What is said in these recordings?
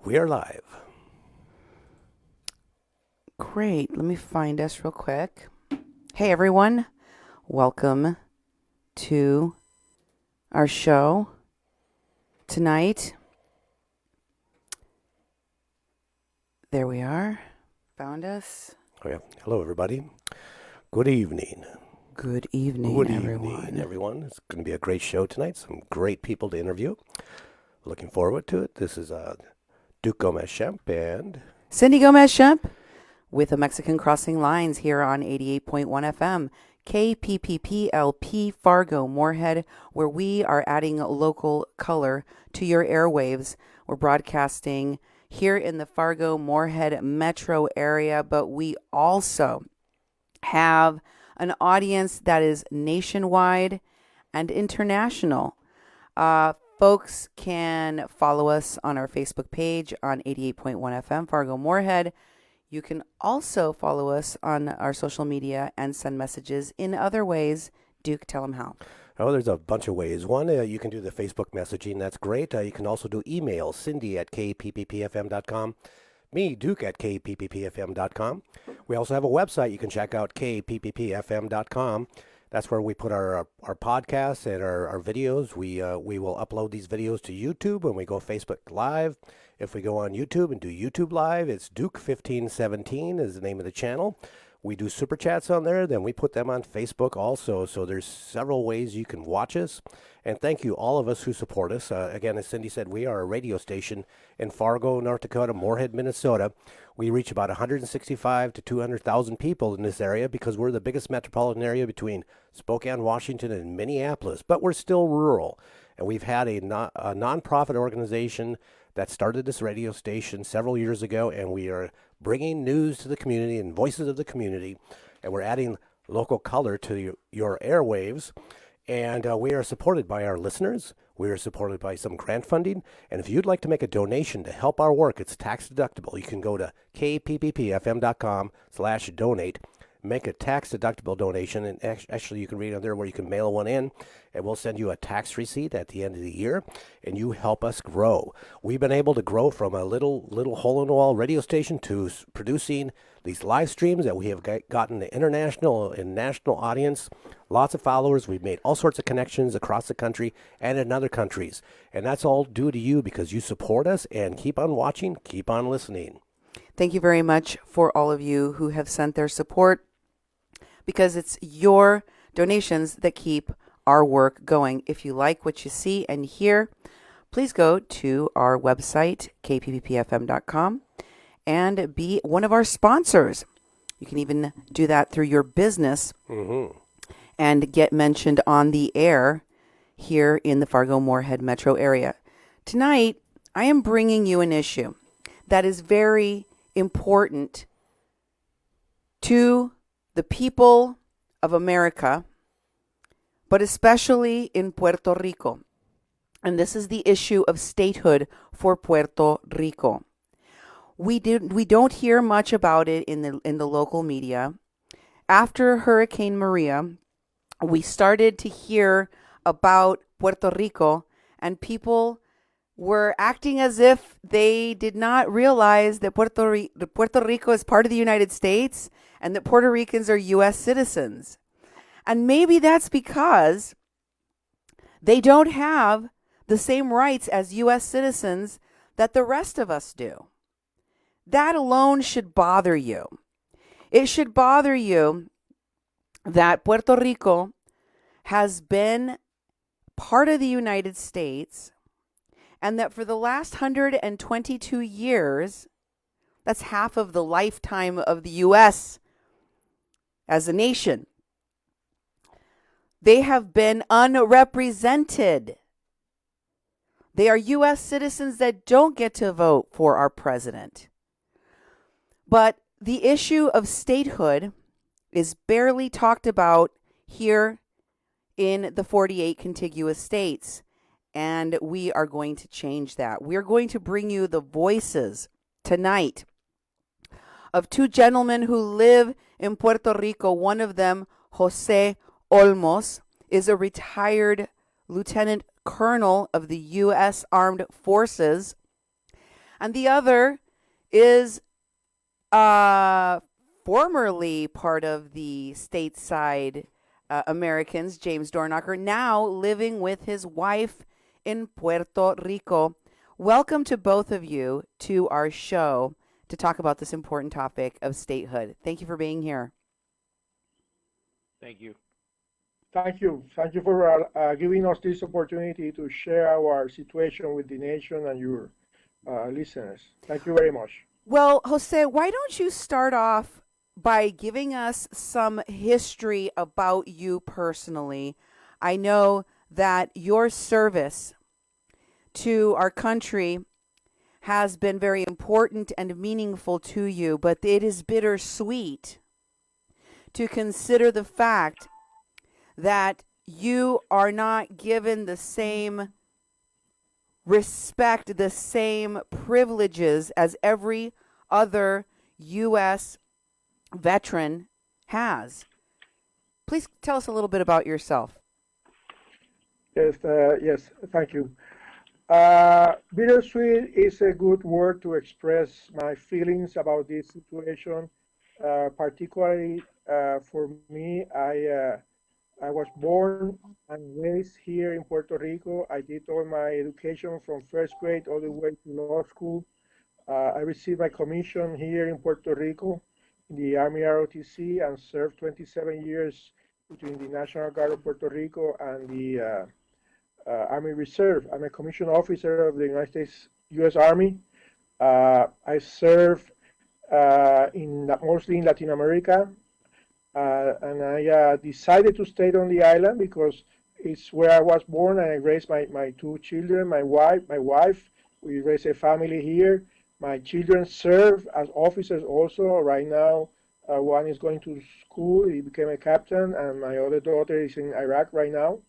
We are live. Great. Let me find us real quick. Hey, everyone. Welcome to our show tonight. There we are. Found us. Oh, yeah. Hello, everybody. Good evening. Good evening, Good everyone. evening, everyone. It's going to be a great show tonight. Some great people to interview. Looking forward to it. This is Duke Gomez-Schempp and Cindy Gomez-Schempp with the Mexican Crossing Lines here on 88.1 FM. KPPPLP Fargo Moorhead, where we are adding local color to your airwaves. We're broadcasting here in the Fargo Moorhead metro area, but we also have an audience that is nationwide and international. Folks can follow us on our Facebook page on 88.1 FM Fargo Moorhead. You can also follow us on our social media and send messages in other ways. Duke, tell them how. Oh, there's a bunch of ways. One, you can do the Facebook messaging. That's great. You can also do email, Cindy at kpppfm.com, me, Duke at kpppfm.com. We also have a website you can check out, kpppfm.com. That's where we put our podcasts and our videos. We will upload these videos to YouTube when we go Facebook Live. If we go on YouTube and do YouTube Live, it's Duke1517 is the name of the channel. We do super chats on there, then we put them on Facebook also. So there's several ways you can watch us. And thank you, all of us who support us. Again, as Cindy said, we are a radio station in Fargo, North Dakota, Moorhead, Minnesota. We reach about 165 to 200,000 people in this area because we're the biggest metropolitan area between Spokane, Washington, and Minneapolis. But we're still rural. And we've had a nonprofit organization that started this radio station several years ago, and we are bringing news to the community and voices of the community, and we're adding local color to your airwaves. And we are supported by our listeners. We are supported by some grant funding. And if you'd like to make a donation to help our work, it's tax deductible. You can go to kpppfm.com/donate, make a tax deductible donation. And actually, you can read on there where you can mail one in, and we'll send you a tax receipt at the end of the year, and you help us grow. We've been able to grow from a little hole-in-the-wall radio station to producing these live streams that we have gotten the international and national audience, lots of followers. We've made all sorts of connections across the country and in other countries, and that's all due to you because you support us, and keep on watching, keep on listening. Thank you very much for all of you who have sent their support, because it's your donations that keep our work going. If you like what you see and hear, please go to our website, kpppfm.com, and be one of our sponsors. You can even do that through your business and get mentioned on the air here in the Fargo Moorhead metro area. Tonight, I am bringing you an issue that is very important to the people of America, but especially in Puerto Rico. And this is the issue of statehood for Puerto Rico. We don't hear much about it in the local media. After Hurricane Maria, we started to hear about Puerto Rico, and people were acting as if they did not realize that Puerto Rico is part of the United States and that Puerto Ricans are U.S. citizens. And maybe that's because they don't have the same rights as U.S. citizens that the rest of us do. That alone should bother you. It should bother you that Puerto Rico has been part of the United States, and that for the last 122 years, that's half of the lifetime of the U.S. as a nation, they have been unrepresented. They are U.S. citizens that don't get to vote for our president. But the issue of statehood is barely talked about here in the 48 contiguous states. And we are going to change that. We are going to bring you the voices tonight of two gentlemen who live in Puerto Rico. One of them, Jose Olmos, is a retired lieutenant colonel of the U.S. Armed Forces. And the other is formerly part of the stateside Americans, James Dornacker, now living with his wife in Puerto Rico. Welcome to both of you to our show to talk about this important topic of statehood. Thank you for being here. Thank you. Thank you. Thank you for giving us this opportunity to share our situation with the nation and your listeners. Thank you very much. Well, Jose, why don't you start off by giving us some history about you personally? I know that your service to our country has been very important and meaningful to you, but it is bittersweet to consider the fact that you are not given the same respect, the same privileges as every other U.S. veteran has. Please tell us a little bit about yourself. Yes, thank you. Bittersweet is a good word to express my feelings about this situation. Particularly for me, I was born and raised here in Puerto Rico. I did all my education from first grade all the way to law school. I received my commission here in Puerto Rico in the Army ROTC and served 27 years between the National Guard of Puerto Rico and the Army Reserve. I'm a commissioned officer of the United States U.S. Army. I serve mostly in Latin America, and I decided to stay on the island because it's where I was born and I raised my two children, my wife. We raised a family here. My children serve as officers also. Right now, one is going to school. He became a captain, and my other daughter is in Iraq right now.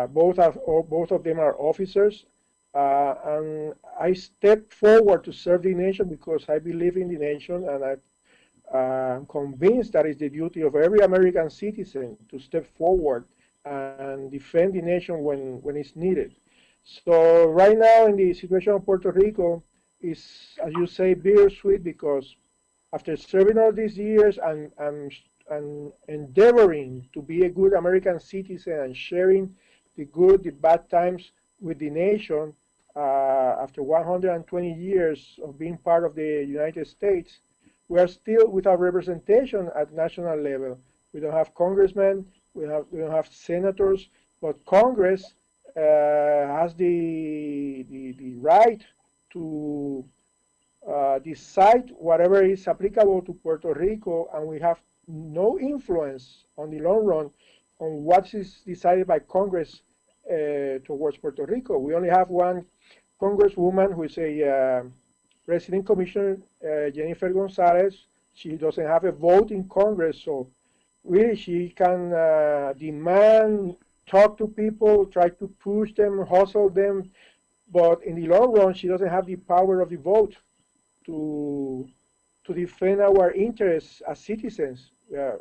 Both of them are officers, and I stepped forward to serve the nation because I believe in the nation, and I'm convinced that it's the duty of every American citizen to step forward and defend the nation when it's needed. So right now in the situation of Puerto Rico is, as you say, bittersweet because after serving all these years and endeavoring to be a good American citizen and sharing the good, the bad times with the nation, after 120 years of being part of the United States, we are still without representation at national level. We don't have congressmen, we don't have senators, but Congress has the right to decide whatever is applicable to Puerto Rico, and we have no influence on the long run on what is decided by Congress towards Puerto Rico. We only have one congresswoman who is a resident commissioner, Jennifer Gonzalez. She doesn't have a vote in Congress, so really she can demand, talk to people, try to push them, hustle them, but in the long run, she doesn't have the power of the vote to defend our interests as citizens.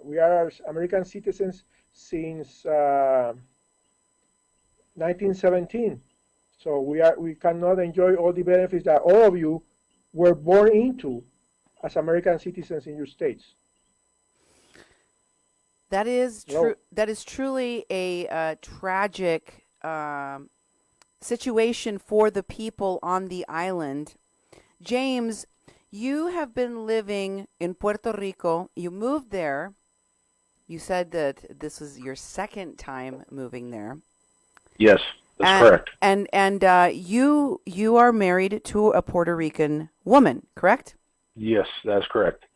We are American citizens since 1917, so we cannot enjoy all the benefits that all of you were born into as American citizens in your states. That is true. That is truly a tragic situation for the people on the island. James, you have been living in Puerto Rico. You moved there. You said that this was your second time moving there. Yes, that's correct. And you are married to a Puerto Rican woman, correct? Yes, that's correct.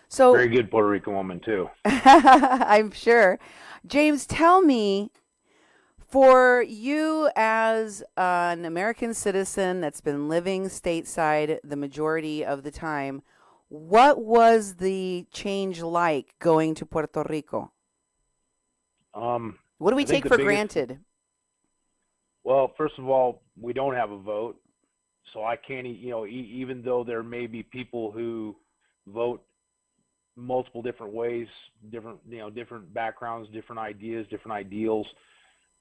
So very good Puerto Rican woman too. I'm sure. James, tell me, for you as an American citizen that's been living stateside the majority of the time, what was the change like going to Puerto Rico? What do we take for granted? Well, first of all, we don't have a vote, so I can't, even though there may be people who vote multiple different ways, different backgrounds, different ideas, different ideals,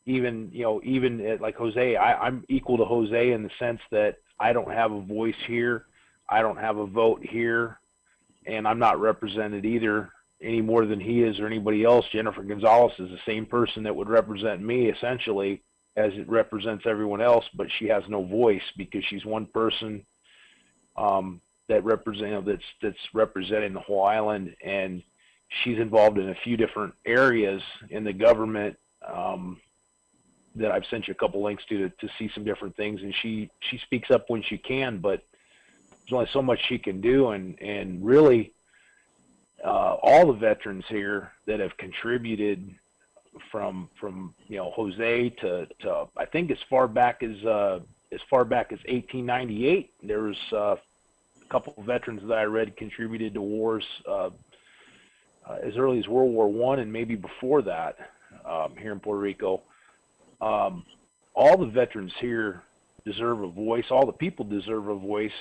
even like Jose, I'm equal to Jose in the sense that I don't have a voice here, I don't have a vote here, and I'm not represented either any more than he is or anybody else. Jennifer Gonzalez is the same person that would represent me essentially as it represents everyone else, but she has no voice because she's one person that's representing the whole island, and she's involved in a few different areas in the government that I've sent you a couple links to see some different things, and she speaks up when she can, but there's only so much she can do, and really all the veterans here that have contributed from Jose to I think as far back as 1898, there was a couple of veterans that I read contributed to wars as early as World War I and maybe before that here in Puerto Rico. All the veterans here deserve a voice. All the people deserve a voice.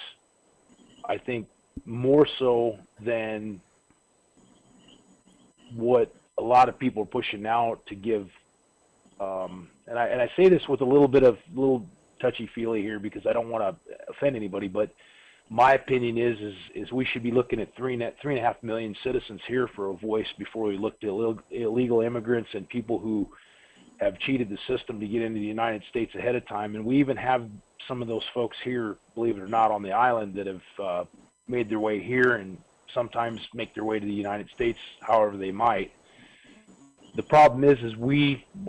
I think more so than what a lot of people are pushing out to give. And I say this with a little touchy-feely here because I don't want to offend anybody, but my opinion is we should be looking at 3.5 million citizens here for a voice before we look to illegal immigrants and people who have cheated the system to get into the United States ahead of time. And we even have some of those folks here, believe it or not, on the island that have made their way here and sometimes make their way to the United States however they might. The problem is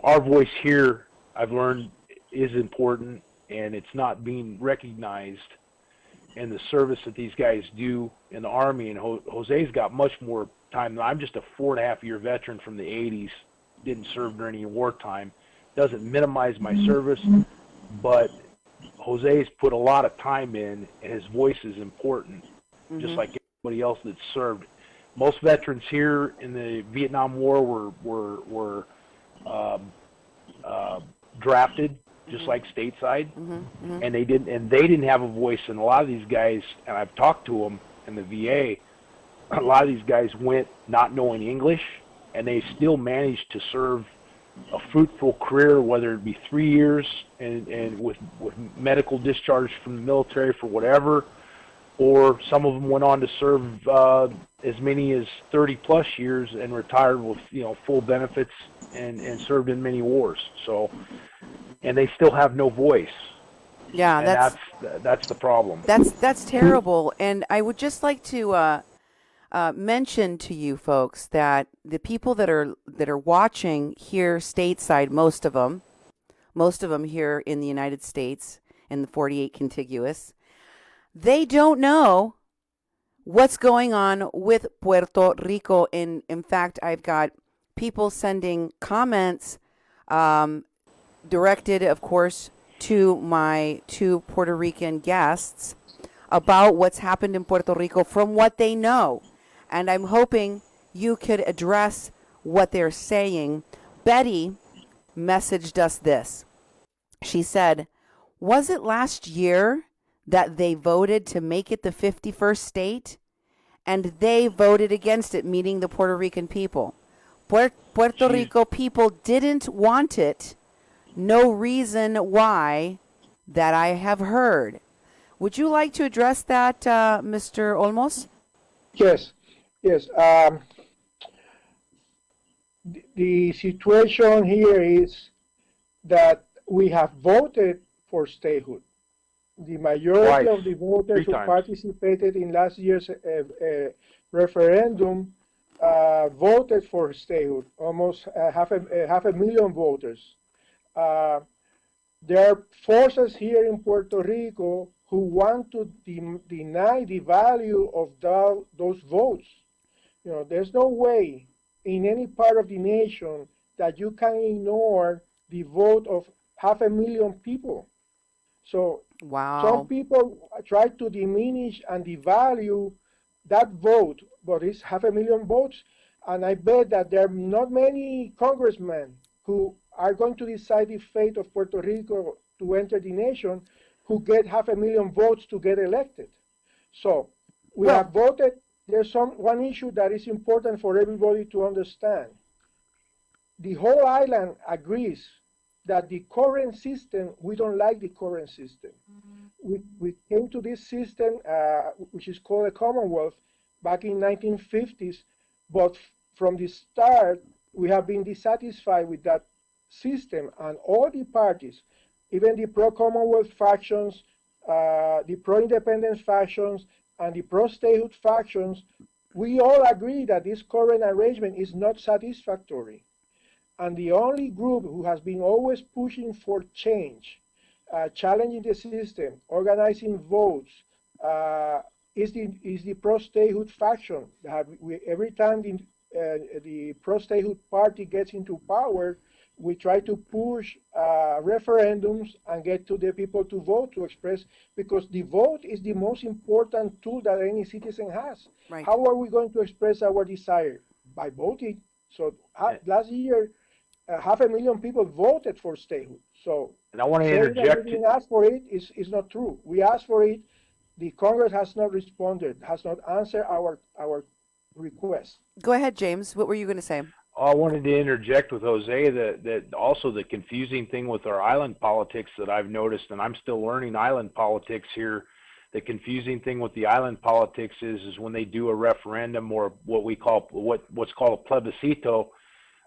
our voice here, I've learned, is important, and it's not being recognized in the service that these guys do in the Army. And Jose's got much more time. I'm just a 4.5-year veteran from the 80s, didn't serve during any wartime. Doesn't minimize my service, but Jose's put a lot of time in, and his voice is important, just like everybody else that's served. Most veterans here in the Vietnam War were drafted, just like stateside, and they didn't have a voice. And a lot of these guys, and I've talked to them in the VA, a lot of these guys went not knowing English, and they still managed to serve a fruitful career, whether it be 3 years and with medical discharge from the military for whatever, or some of them went on to serve as many as 30 plus years and retired with full benefits and served in many wars. So, and they still have no voice. Yeah, and that's the problem. That's terrible. And I would just like to mention to you folks that the people that are watching here stateside, most of them here in the United States in the 48 contiguous, they don't know what's going on with Puerto Rico. In fact, I've got people sending comments directed, of course, to my two Puerto Rican guests about what's happened in Puerto Rico from what they know. And I'm hoping you could address what they're saying. Betty messaged us this. She said, was it last year that they voted to make it the 51st state? And they voted against it, meaning the Puerto Rican people. Puerto Rico people didn't want it. No reason why that I have heard. Would you like to address that, Mr. Olmos? Yes. The situation here is that we have voted for statehood. The majority of the voters who participated in last year's referendum voted for statehood, almost half a million voters. There are forces here in Puerto Rico who want to deny the value of those votes. There's no way in any part of the nation that you can ignore the vote of 500,000 people. So some people try to diminish and devalue that vote, but it's 500,000 votes. And I bet that there are not many congressmen who are going to decide the fate of Puerto Rico to enter the nation who get 500,000 votes to get elected. So we have voted. There's one issue that is important for everybody to understand. The whole island agrees that the current system, we don't like the current system. We came to this system, which is called a Commonwealth, back in 1950s, but from the start, we have been dissatisfied with that system, and all the parties, even the pro-Commonwealth factions, the pro-independence factions, and the pro-statehood factions, we all agree that this current arrangement is not satisfactory. And the only group who has been always pushing for change, challenging the system, organizing votes, is the pro-statehood faction. Every time the pro-statehood party gets into power, we try to push referendums and get to the people to vote, to express, because the vote is the most important tool that any citizen has. Right. How are we going to express our desire? By voting. So last year, 500,000 people voted for statehood. So and I want to saying interject. that we didn't ask for it is not true. We asked for it. The Congress has not responded, has not answered our request. Go ahead, James. What were you going to say? I wanted to interject with Jose that also the confusing thing with our island politics that I've noticed, and I'm still learning island politics here. The confusing thing with the island politics is when they do a referendum or what's called a plebiscito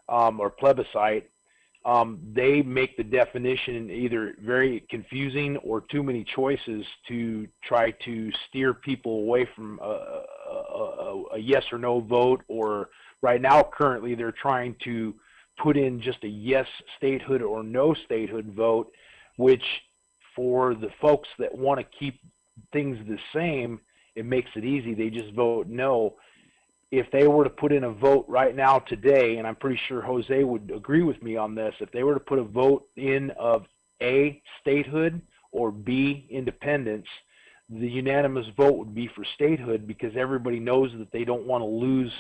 or plebiscite, they make the definition either very confusing or too many choices to try to steer people away from a yes or no vote. Or right now, currently, they're trying to put in just a yes statehood or no statehood vote, which for the folks that want to keep things the same, it makes it easy. They just vote no. If they were to put in a vote right now today, and I'm pretty sure Jose would agree with me on this, if they were to put a vote in of A, statehood, or B, independence, the unanimous vote would be for statehood, because everybody knows that they don't want to lose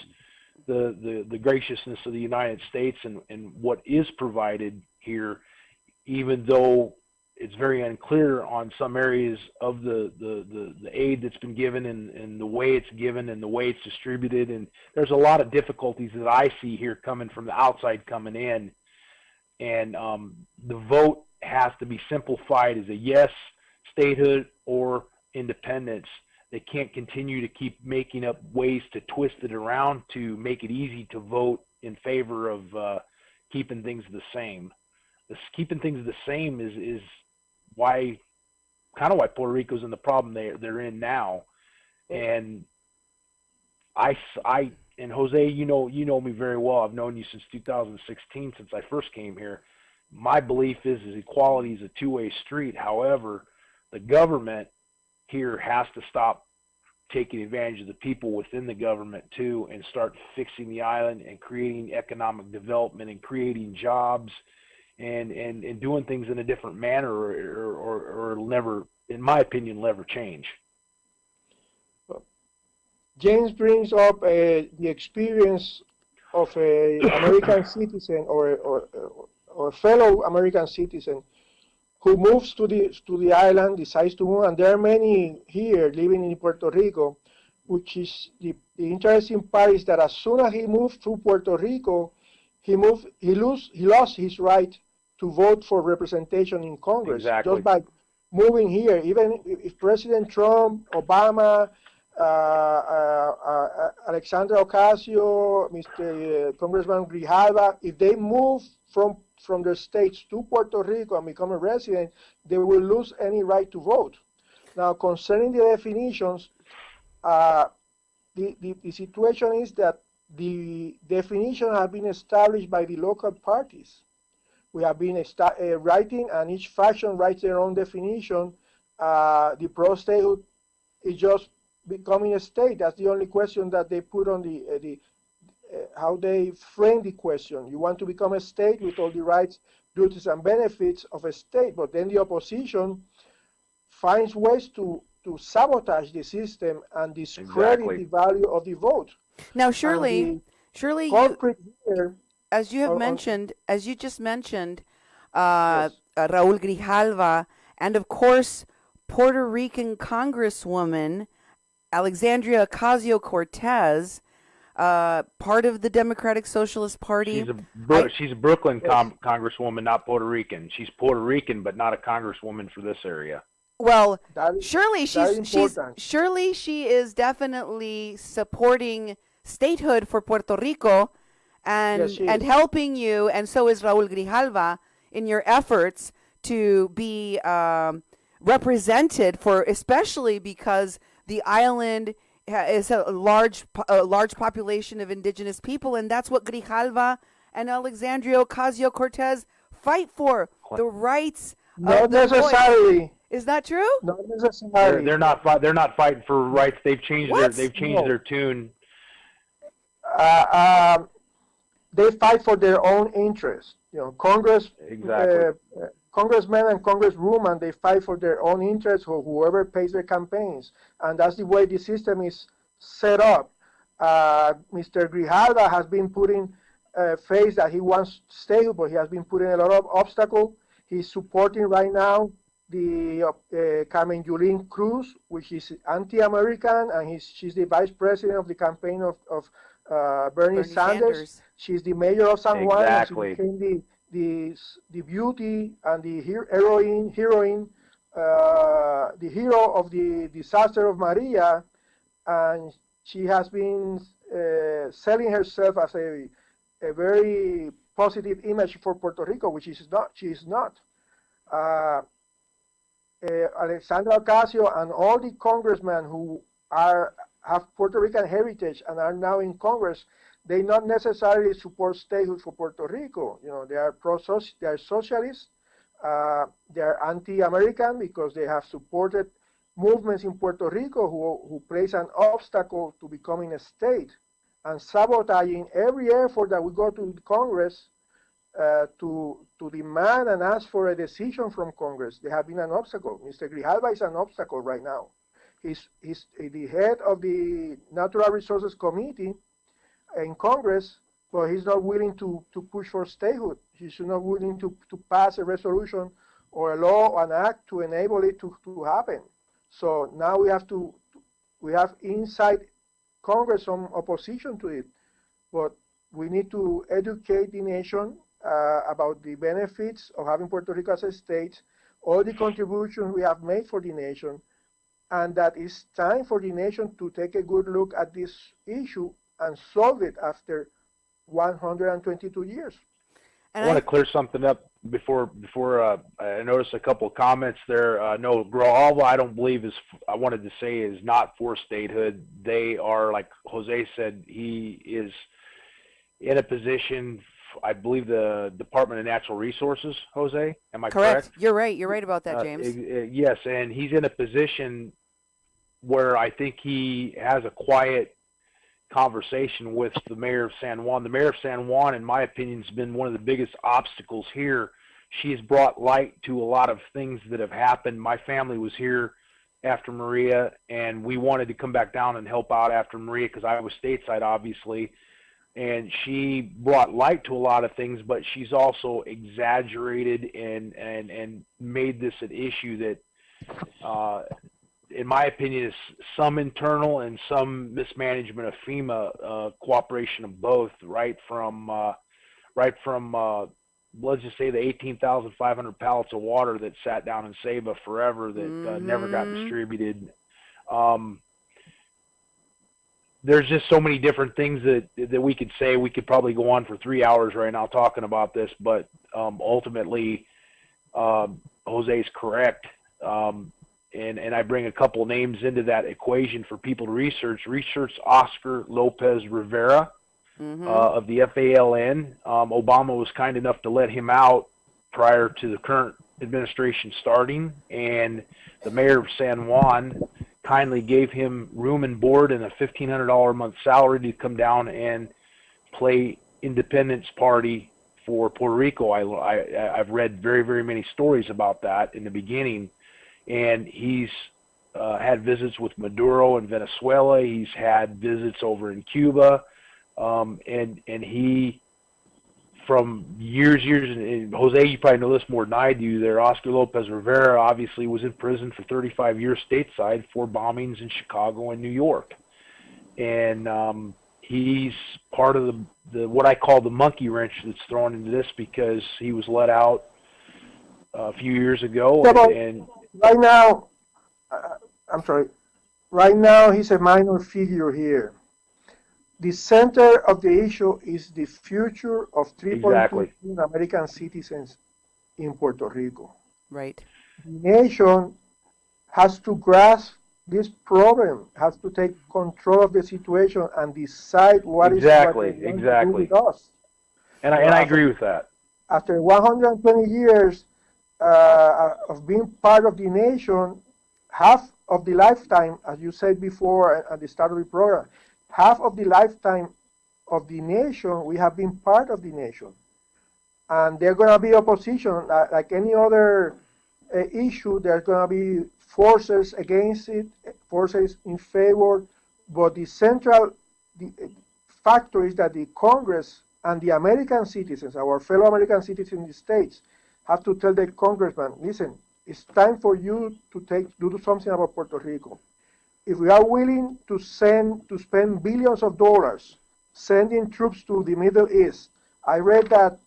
the graciousness of the United States and what is provided here, even though it's very unclear on some areas of the aid that's been given and the way it's given and the way it's distributed. And there's a lot of difficulties that I see here coming from the outside coming in. And the vote has to be simplified as a yes, statehood, or independence. They can't continue to keep making up ways to twist it around to make it easy to vote in favor of keeping things the same. Keeping things the same is why Puerto Rico's in the problem they're in now. And I and Jose, you know me very well. I've known you since 2016, since I first came here. My belief is equality is a two-way street. However, the government here has to stop taking advantage of the people within the government too, and start fixing the island and creating economic development and creating jobs and doing things in a different manner, or never, in my opinion, never change. James brings up the experience of an American citizen or a fellow American citizen who moves to the island, decides to move, and there are many here living in Puerto Rico, which is the interesting part is that as soon as he moved to Puerto Rico, he lost his right to vote for representation in Congress. Exactly. Just by moving here. Even if President Trump, Obama, Alexandra Ocasio, Mr. Congressman Grijalva, if they move from their states to Puerto Rico and become a resident, they will lose any right to vote. Now, concerning the definitions, the situation is that the definition has been established by the local parties. We have been writing, and each faction writes their own definition. The pro-statehood is just becoming a state. That's the only question that they put on how they frame the question. You want to become a state with all the rights, duties, and benefits of a state, but then the opposition finds ways to sabotage the system and discredit the value of the vote. Now, surely as you just mentioned, Yes. Raul Grijalva, and of course, Puerto Rican Congresswoman Alexandria Ocasio-Cortez, part of the Democratic Socialist Party. She's a Brooklyn congresswoman, not Puerto Rican. She's Puerto Rican, but not a congresswoman for this area. Well, That surely is important. surely she is definitely supporting statehood for Puerto Rico, and Yes, she is. helping you, and so is Raúl Grijalva in your efforts to be represented for, especially because the island is a large population of indigenous people, and that's what Grijalva and Alexandria Ocasio-Cortez fight for, the rights Not of the voice. necessarily. Is that true? Not necessarily. They're not fighting for rights. They've changed What? their tune. They fight for their own interests. Congress, Exactly. congressmen and congresswomen, they fight for their own interests, or whoever pays their campaigns, and that's the way the system is set up. Mr. Grijalva has been putting face that he wants to stay, but he has been putting a lot of obstacles. He's supporting right now the Carmen Yulín Cruz, which is anti-American, and she's the vice president of the campaign of Bernie Sanders. She's the mayor of San Juan. Exactly. And she became the beauty and the heroine, the hero of the disaster of Maria, and she has been selling herself as a very positive image for Puerto Rico, which is not. She is not. Alexandra Ocasio and all the congressmen who have Puerto Rican heritage and are now in Congress, they not necessarily support statehood for Puerto Rico. They are they are socialists. They are anti-American because they have supported movements in Puerto Rico who place an obstacle to becoming a state and sabotaging every effort that we go to Congress to demand and ask for a decision from Congress. They have been an obstacle. Mr. Grijalva is an obstacle right now. He's the head of the Natural Resources Committee in Congress, but he's not willing to push for statehood. He's not willing to pass a resolution or a law or an act to enable it to happen. So now we have inside Congress some opposition to it, but we need to educate the nation about the benefits of having Puerto Rico as a state, all the contributions we have made for the nation, and that it's time for the nation to take a good look at this issue and solve it after 122 years. And I want to clear something up before I noticed a couple of comments there. No, Grijalva, I don't believe I wanted to say is not for statehood. They are, like Jose said, he is in a position, I believe the Department of Natural Resources, Jose, am I correct? You're right. You're right about that, James. Yes, and he's in a position where I think he has a quiet conversation with the mayor of San Juan. The mayor of San Juan, in my opinion, has been one of the biggest obstacles here. She has brought light to a lot of things that have happened. My family was here after Maria, and we wanted to come back down and help out after Maria because I was stateside, obviously. And she brought light to a lot of things, but she's also exaggerated and made this an issue that in my opinion, is some internal and some mismanagement of FEMA, cooperation of both, right from let's just say the 18,500 pallets of water that sat down in Ceiba forever that never got distributed. There's just so many different things that we could say. We could probably go on for 3 hours right now talking about this, but ultimately, Jose's correct. And I bring a couple names into that equation for people to research. Research Oscar Lopez Rivera of the FALN. Obama was kind enough to let him out prior to the current administration starting, and the mayor of San Juan kindly gave him room and board and a $1,500 a month salary to come down and play Independence Party for Puerto Rico. I've read very, very many stories about that in the beginning. And he's had visits with Maduro in Venezuela. He's had visits over in Cuba, and he, from years, and Jose, you probably know this more than I do. There, Oscar Lopez Rivera obviously was in prison for 35 years stateside for bombings in Chicago and New York, and he's part of the what I call the monkey wrench that's thrown into this, because he was let out a few years ago, and right now, I'm sorry. Right now, he's a minor figure here. The center of the issue is the future of 3.2 million American citizens in Puerto Rico. Right. The nation has to grasp this problem, has to take control of the situation and decide what is what they want to do with us. And I agree with that. After 120 years of being part of the nation, half of the lifetime, as you said before at the start of the program, half of the lifetime of the nation, we have been part of the nation. And there's going to be opposition, like any other issue. There's going to be forces against it, forces in favor. But the central factor is that the Congress and the American citizens, our fellow American citizens in the States, have to tell the congressman, listen, it's time for you to do something about Puerto Rico. If we are willing to spend billions of dollars sending troops to the Middle East, I read that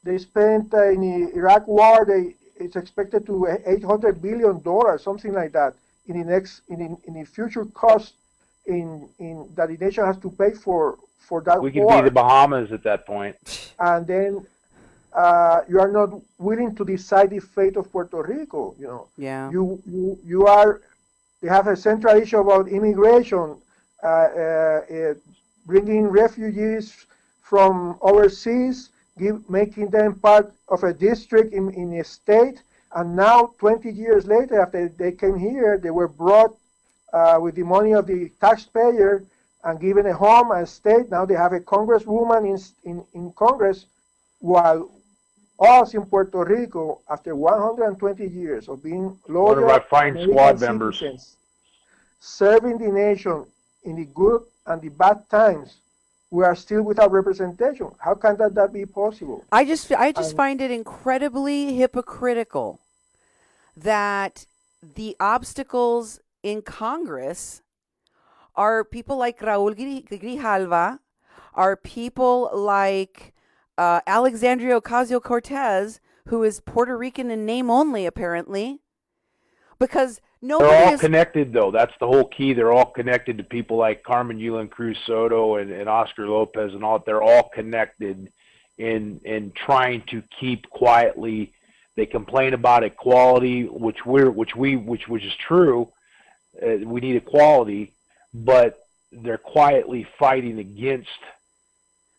they spent in the Iraq war. It's expected to $800 billion, something like that, in the future cost that the nation has to pay for that war. We could be the Bahamas at that point. And then you are not willing to decide the fate of Puerto Rico. Yeah. You are. They have a central issue about immigration, bringing refugees from overseas, making them part of a district in a state, and now 20 years later, after they came here, they were brought with the money of the taxpayer and given a home and state. Now they have a congresswoman in Congress, while us in Puerto Rico, after 120 years of being loyal one of our fine squad members, serving the nation in the good and the bad times, we are still without representation. How can that be possible? I just find it incredibly hypocritical that the obstacles in Congress are people like Raul Grijalva, are people like Alexandria Ocasio-Cortez, who is Puerto Rican in name only, apparently, because they're all connected, though. That's the whole key. They're all connected to people like Carmen Yulín Cruz Soto and Oscar Lopez and all. They're all connected in trying to keep quietly. They complain about equality, which is true. We need equality, but they're quietly fighting against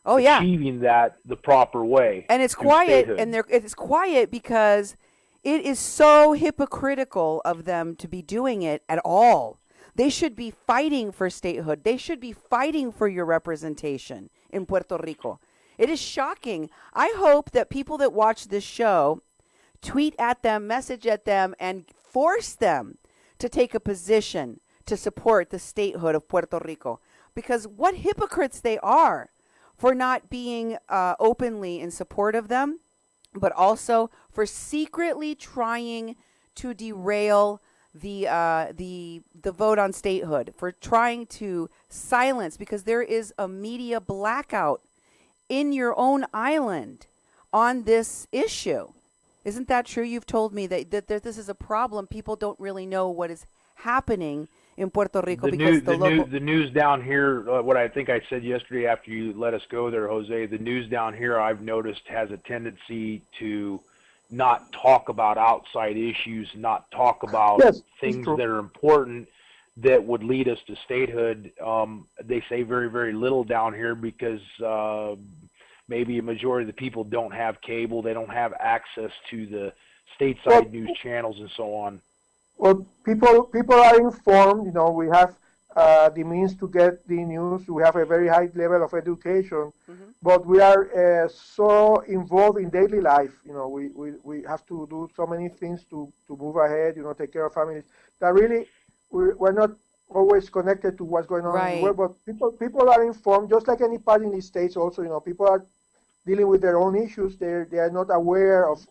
achieving that the proper way. And it's quiet, it's quiet because it is so hypocritical of them to be doing it at all. They should be fighting for statehood. They should be fighting for your representation in Puerto Rico. It is shocking. I hope that people that watch this show tweet at them, message at them, and force them to take a position to support the statehood of Puerto Rico. Because what hypocrites they are for not being openly in support of them, but also for secretly trying to derail the vote on statehood, for trying to silence, because there is a media blackout in your own island on this issue. Isn't that true? You've told me that this is a problem. People don't really know what is happening in Puerto Rico the news down here, what I think I said yesterday after you let us go there, Jose, the news down here I've noticed has a tendency to not talk about outside issues, not talk about things that are important that would lead us to statehood. They say very, very little down here because maybe a majority of the people don't have cable, they don't have access to the stateside news channels and so on. Well, people are informed. We have the means to get the news. We have a very high level of education, but we are so involved in daily life. We have to do so many things to move ahead. Take care of families. That really we're not always connected to what's going on in the world. But people are informed, just like any part in the States. Also, people are dealing with their own issues. They are not aware of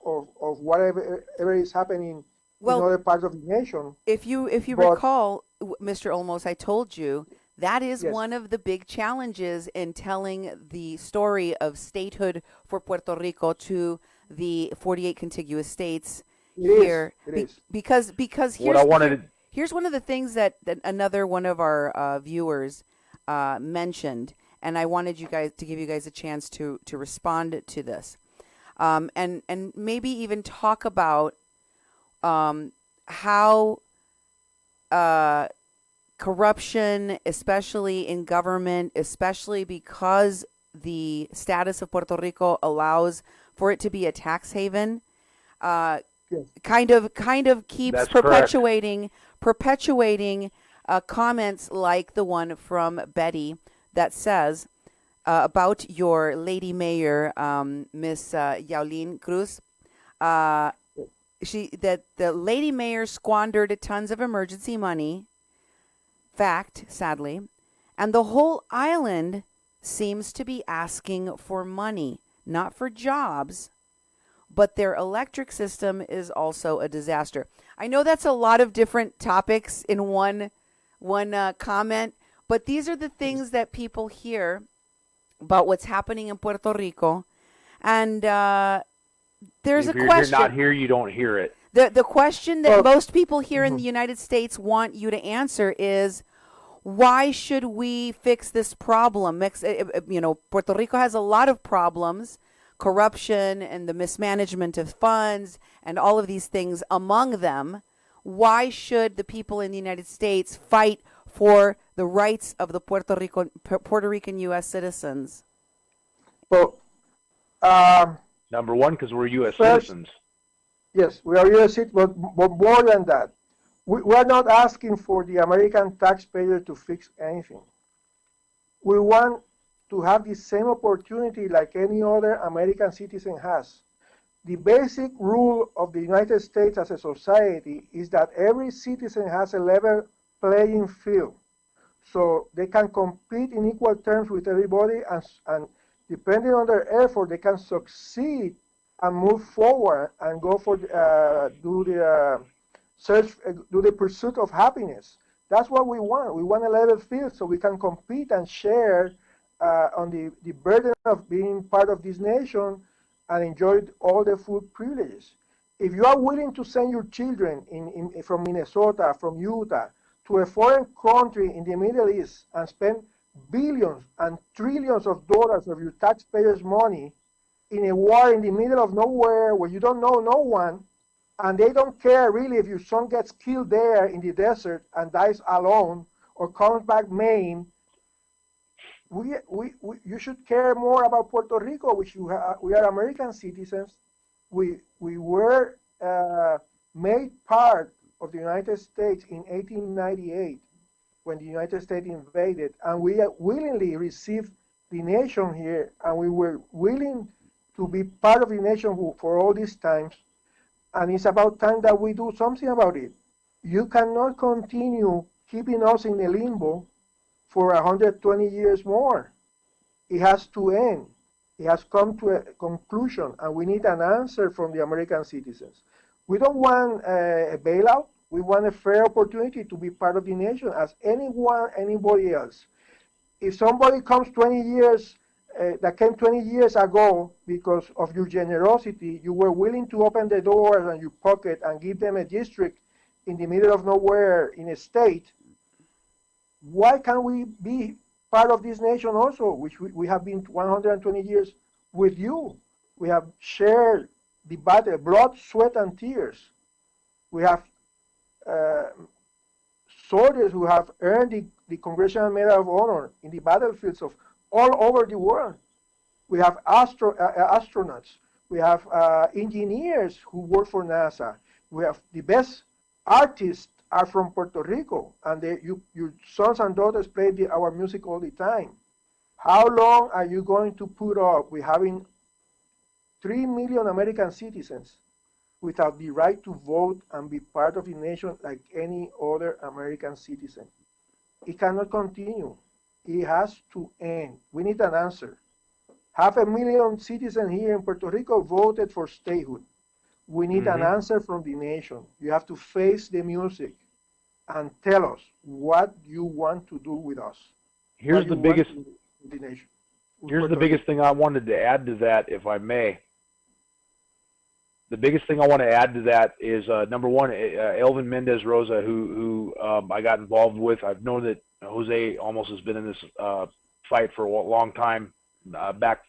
whatever is happening in other parts of the nation. If you recall, Mr. Olmos, I told you that is Yes, one of the big challenges in telling the story of statehood for Puerto Rico to the 48 contiguous states it is. here, It is. because What I wanted here's one of the things that another one of our viewers mentioned, and I wanted you guys to give you guys a chance to respond to this, and maybe even talk about how corruption, especially in government, especially because the status of Puerto Rico allows for it to be a tax haven, Yes. kind of keeps That's correct. perpetuating comments like the one from Betty that says about your lady mayor, Miss Yaulin Cruz. That the lady mayor squandered tons of emergency money. Fact, sadly, and the whole island seems to be asking for money, not for jobs, but their electric system is also a disaster. I know that's a lot of different topics in one comment, but these are the things that people hear about what's happening in Puerto Rico, and there's if a you're question. not here, you don't hear it. The question that Well, most people here in the United States want you to answer is, why should we fix this problem? Puerto Rico has a lot of problems, corruption and the mismanagement of funds and all of these things among them. Why should the people in the United States fight for the rights of the Puerto Rican U.S. citizens? well, um, Number one, because we're U.S. first, citizens. yes, we are U.S. citizens, but more than that, we are not asking for the American taxpayer to fix anything. We want to have the same opportunity like any other American citizen has. The basic rule of the United States as a society is that every citizen has a level playing field. So they can compete in equal terms with everybody, and depending on their effort, they can succeed and move forward and go for do the pursuit of happiness. That's what we want. We want a level field so we can compete and share on the burden of being part of this nation and enjoy all the full privileges. If you are willing to send your children from Minnesota, from Utah, to a foreign country in the Middle East and spend billions and trillions of dollars of your taxpayers' money in a war in the middle of nowhere where you don't know no one, and they don't care really if your son gets killed there in the desert and dies alone or comes back maimed, you should care more about Puerto Rico, which we are American citizens. We were made part of the United States in 1898 when the United States invaded, and we willingly received the nation here, and we were willing to be part of the nation for all these times. And it's about time that we do something about it. You cannot continue keeping us in a limbo for 120 years more. It has to end. It has come to a conclusion, and we need an answer from the American citizens. We don't want a bailout. We want a fair opportunity to be part of the nation as anybody else. If somebody comes 20 years, that came 20 years ago because of your generosity, you were willing to open the doors and your pocket and give them a district in the middle of nowhere in a state, why can't we be part of this nation also, which we have been 120 years with you? We have shared the battle, blood, sweat, and tears. We have soldiers who have earned the Congressional Medal of Honor in the battlefields of all over the world. We have astronauts. We have engineers who work for NASA. We have the best artists are from Puerto Rico, and your sons and daughters play our music all the time. How long are you going to put up with having 3 million American citizens without the right to vote and be part of the nation like any other American citizen? It cannot continue. It has to end. We need an answer. 500,000 citizens here in Puerto Rico voted for statehood. We need an answer from the nation. You have to face the music. and tell us what you want to do with us. Here's the biggest. The nation. Here's the biggest thing I wanted to add to that, if I may. The biggest thing I want to add to that is number one, Elvin Mendez Rosa, who I got involved with. I've known that Jose Olmos has been in this fight for a long time, back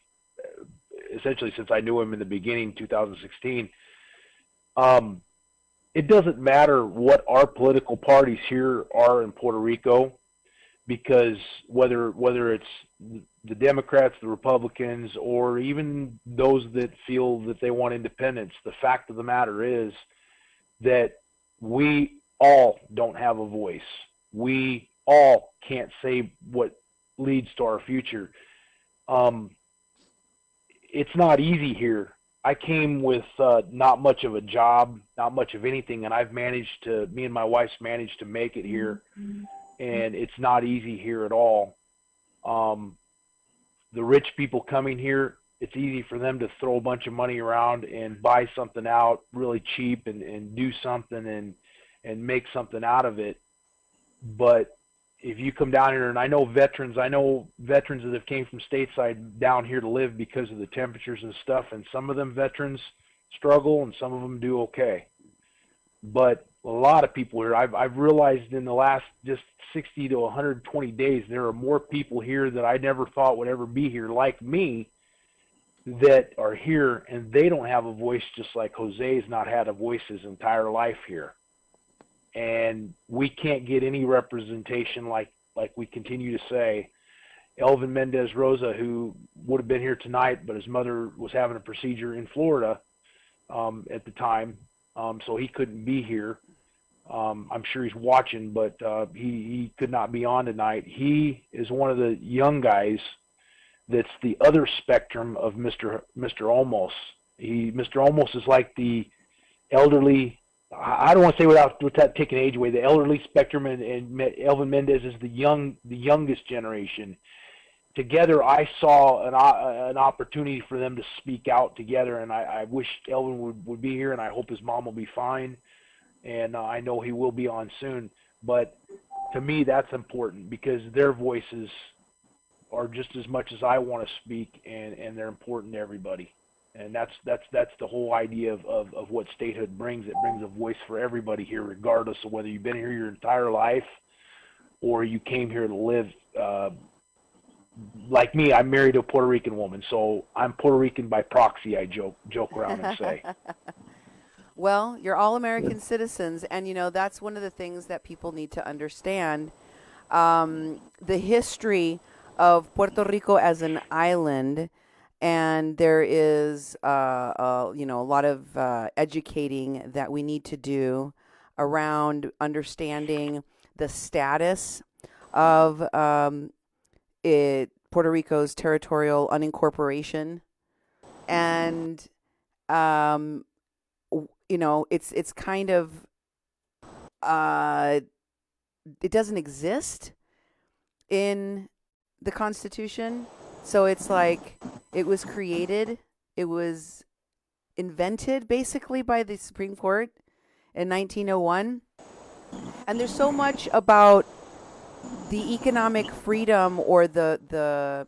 essentially since I knew him in the beginning, 2016. It doesn't matter what our political parties here are in Puerto Rico, because whether it's the Democrats, the Republicans, or even those that feel that they want independence, the fact of the matter is that we all don't have a voice. We all can't say what leads to our future. It's not easy here. I came with not much of a job, not much of anything, and me and my wife's managed to make it here, and it's not easy here at all. The rich people coming here, it's easy for them to throw a bunch of money around and buy something out really cheap and do something and make something out of it. But if you come down here, and I know veterans that have came from stateside down here to live because of the temperatures and stuff, and some of them veterans struggle and some of them do okay. But a lot of people here, I've realized in the last just 60 to 120 days, there are more people here that I never thought would ever be here, like me, that are here, and they don't have a voice, just like Jose's not had a voice his entire life here. And we can't get any representation, like we continue to say. Elvin Mendez Rosa, who would have been here tonight, but his mother was having a procedure in Florida at the time, so he couldn't be here. I'm sure he's watching, but he could not be on tonight. He is one of the young guys that's the other spectrum of Mr. Olmos. Mr. Olmos is like the elderly, I don't want to say without taking age away, the elderly spectrum, and Elvin Mendez is the youngest generation. Together, I saw an opportunity for them to speak out together, and I wish Elvin would be here, and I hope his mom will be fine, and I know he will be on soon. But to me, that's important, because their voices are just as much as I want to speak, and they're important to everybody. And that's the whole idea of what statehood brings. It brings a voice for everybody here, regardless of whether you've been here your entire life or you came here to live. Like me, I'm married to a Puerto Rican woman, so I'm Puerto Rican by proxy, I joke around and say. Well, you're all American citizens, and that's one of the things that people need to understand. The history of Puerto Rico as an island, and there is a lot of educating that we need to do around understanding the status of Puerto Rico's territorial unincorporation, and it's kind of it doesn't exist in the Constitution. So it's like it was created, it was invented basically by the Supreme Court in 1901. And there's so much about the economic freedom, or the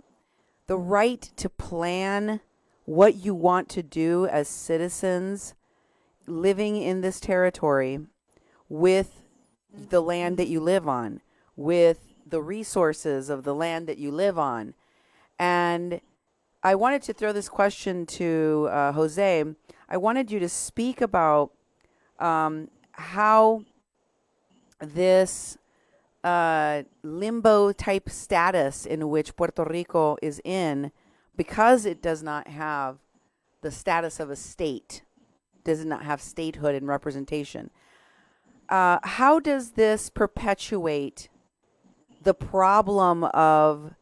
right to plan what you want to do as citizens living in this territory, with the land that you live on, with the resources of the land that you live on. And I wanted to throw this question to Jose. I wanted you to speak about how this limbo type status in which Puerto Rico is in, because it does not have the status of a state, does not have statehood and representation. How does this perpetuate the problem of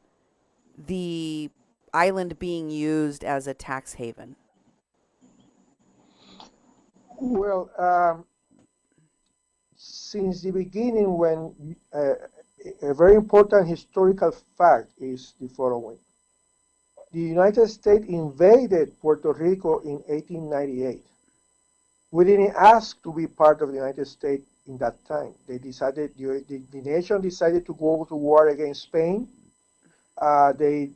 the island being used as a tax haven? Well, since the beginning, when a very important historical fact is the following. The United States invaded Puerto Rico in 1898. We didn't ask to be part of the United States in that time. They decided, the nation decided to go to war against Spain. They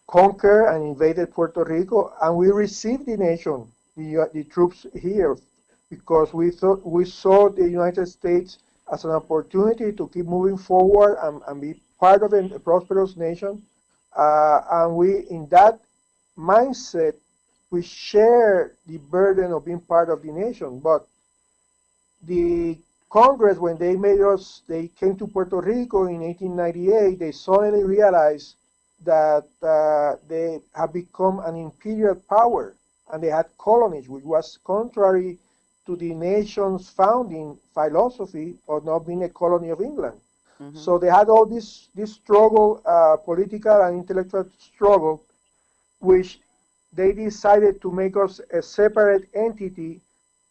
conquered and invaded Puerto Rico, and we received the nation, the troops here, because we saw the United States as an opportunity to keep moving forward and be part of a prosperous nation. And we, in that mindset, we share the burden of being part of the nation. But the Congress, when they came to Puerto Rico in 1898, they suddenly realized that they had become an imperial power and they had colonies, which was contrary to the nation's founding philosophy of not being a colony of England. Mm-hmm. So they had all this struggle, political and intellectual struggle, which they decided to make us a separate entity.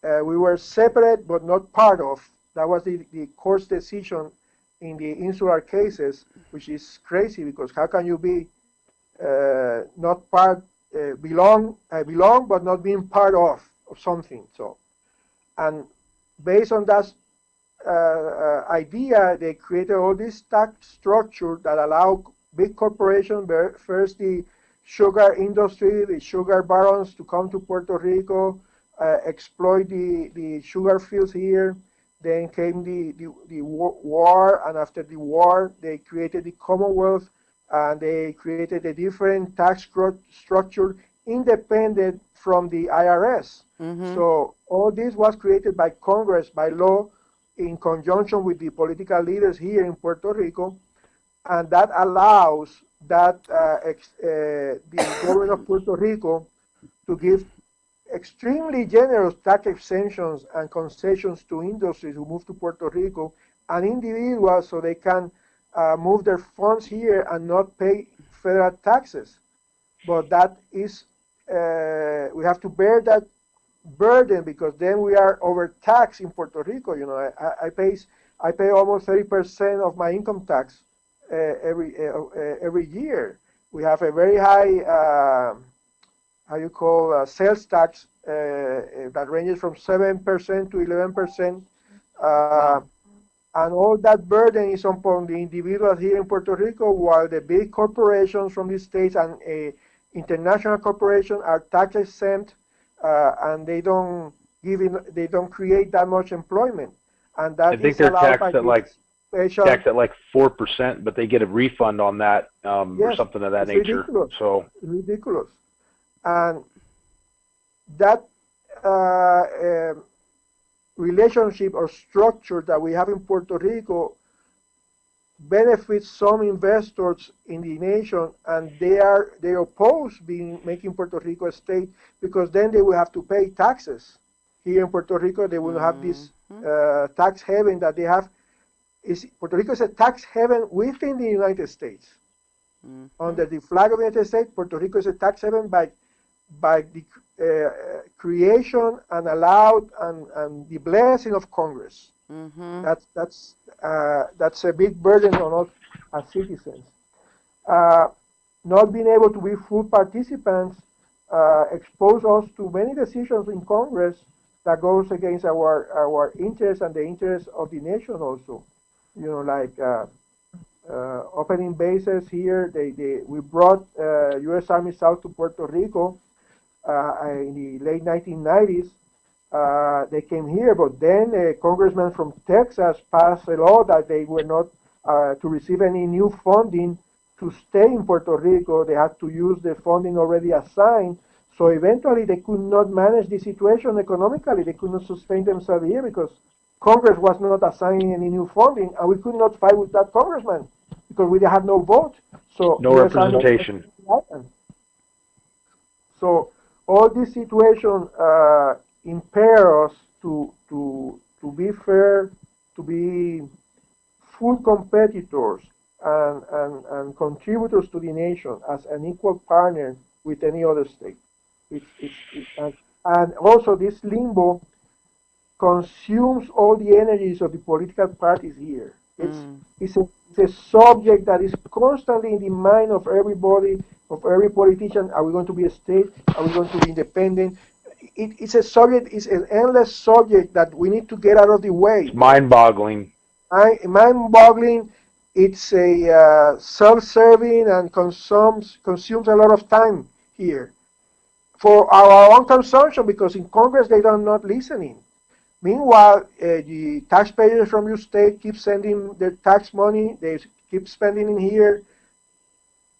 We were separate but not part of. That was the court's decision in the insular cases, which is crazy, because how can you be not part, belong but not being part of something? So, and based on that idea, they created all this tax structure that allow big corporations, first the sugar industry, the sugar barons, to come to Puerto Rico, exploit the sugar fields here. Then came the war, and after the war, they created the Commonwealth, and they created a different tax structure independent from the IRS. Mm-hmm. So all this was created by Congress, by law, in conjunction with the political leaders here in Puerto Rico, and that allows that the government of Puerto Rico to give extremely generous tax exemptions and concessions to industries who move to Puerto Rico and individuals, so they can move their funds here and not pay federal taxes. But that is, we have to bear that burden, because then we are overtaxed in Puerto Rico. You know, I pay almost 30% of my income tax every year. We have a very high sales tax that ranges from 7% to 11%, and all that burden is upon the individuals here in Puerto Rico, while the big corporations from the states and international corporations are tax exempt, and they don't create that much employment, and that I think they're taxed at like 4%, but they get a refund on that or something of that nature. Ridiculous. So ridiculous. And that relationship or structure that we have in Puerto Rico benefits some investors in the nation, and they oppose making Puerto Rico a state, because then they will have to pay taxes. Here in Puerto Rico, they will have this tax haven that they have. Puerto Rico is a tax haven within the United States. Under the flag of the United States, Puerto Rico is a tax haven by the creation and allowed and the blessing of Congress. Mm-hmm. That's a big burden on us as citizens. Not being able to be full participants expose us to many decisions in Congress that goes against our interests and the interests of the nation also. You know, like opening bases here. We brought U.S. Army South to Puerto Rico in the late 1990s. They came here, but then a congressman from Texas passed a law that they were not to receive any new funding to stay in Puerto Rico. They had to use the funding already assigned. So eventually they could not manage the situation economically. They could not sustain themselves here because Congress was not assigning any new funding, and we could not fight with that congressman because we had no vote. So no representation. So all this situation impair us to be fair, to be full competitors and contributors to the nation as an equal partner with any other state. And also this limbo consumes all the energies of the political parties here. It's a subject that is constantly in the mind of everybody, of every politician. Are we going to be a state? Are we going to be independent? it's a subject, it's an endless subject that we need to get out of the way. It's mind-boggling. Mind-boggling. It's a self-serving and consumes a lot of time here for our own consumption, because in Congress they are not listening. Meanwhile, the taxpayers from your state keep sending their tax money. They keep spending in here.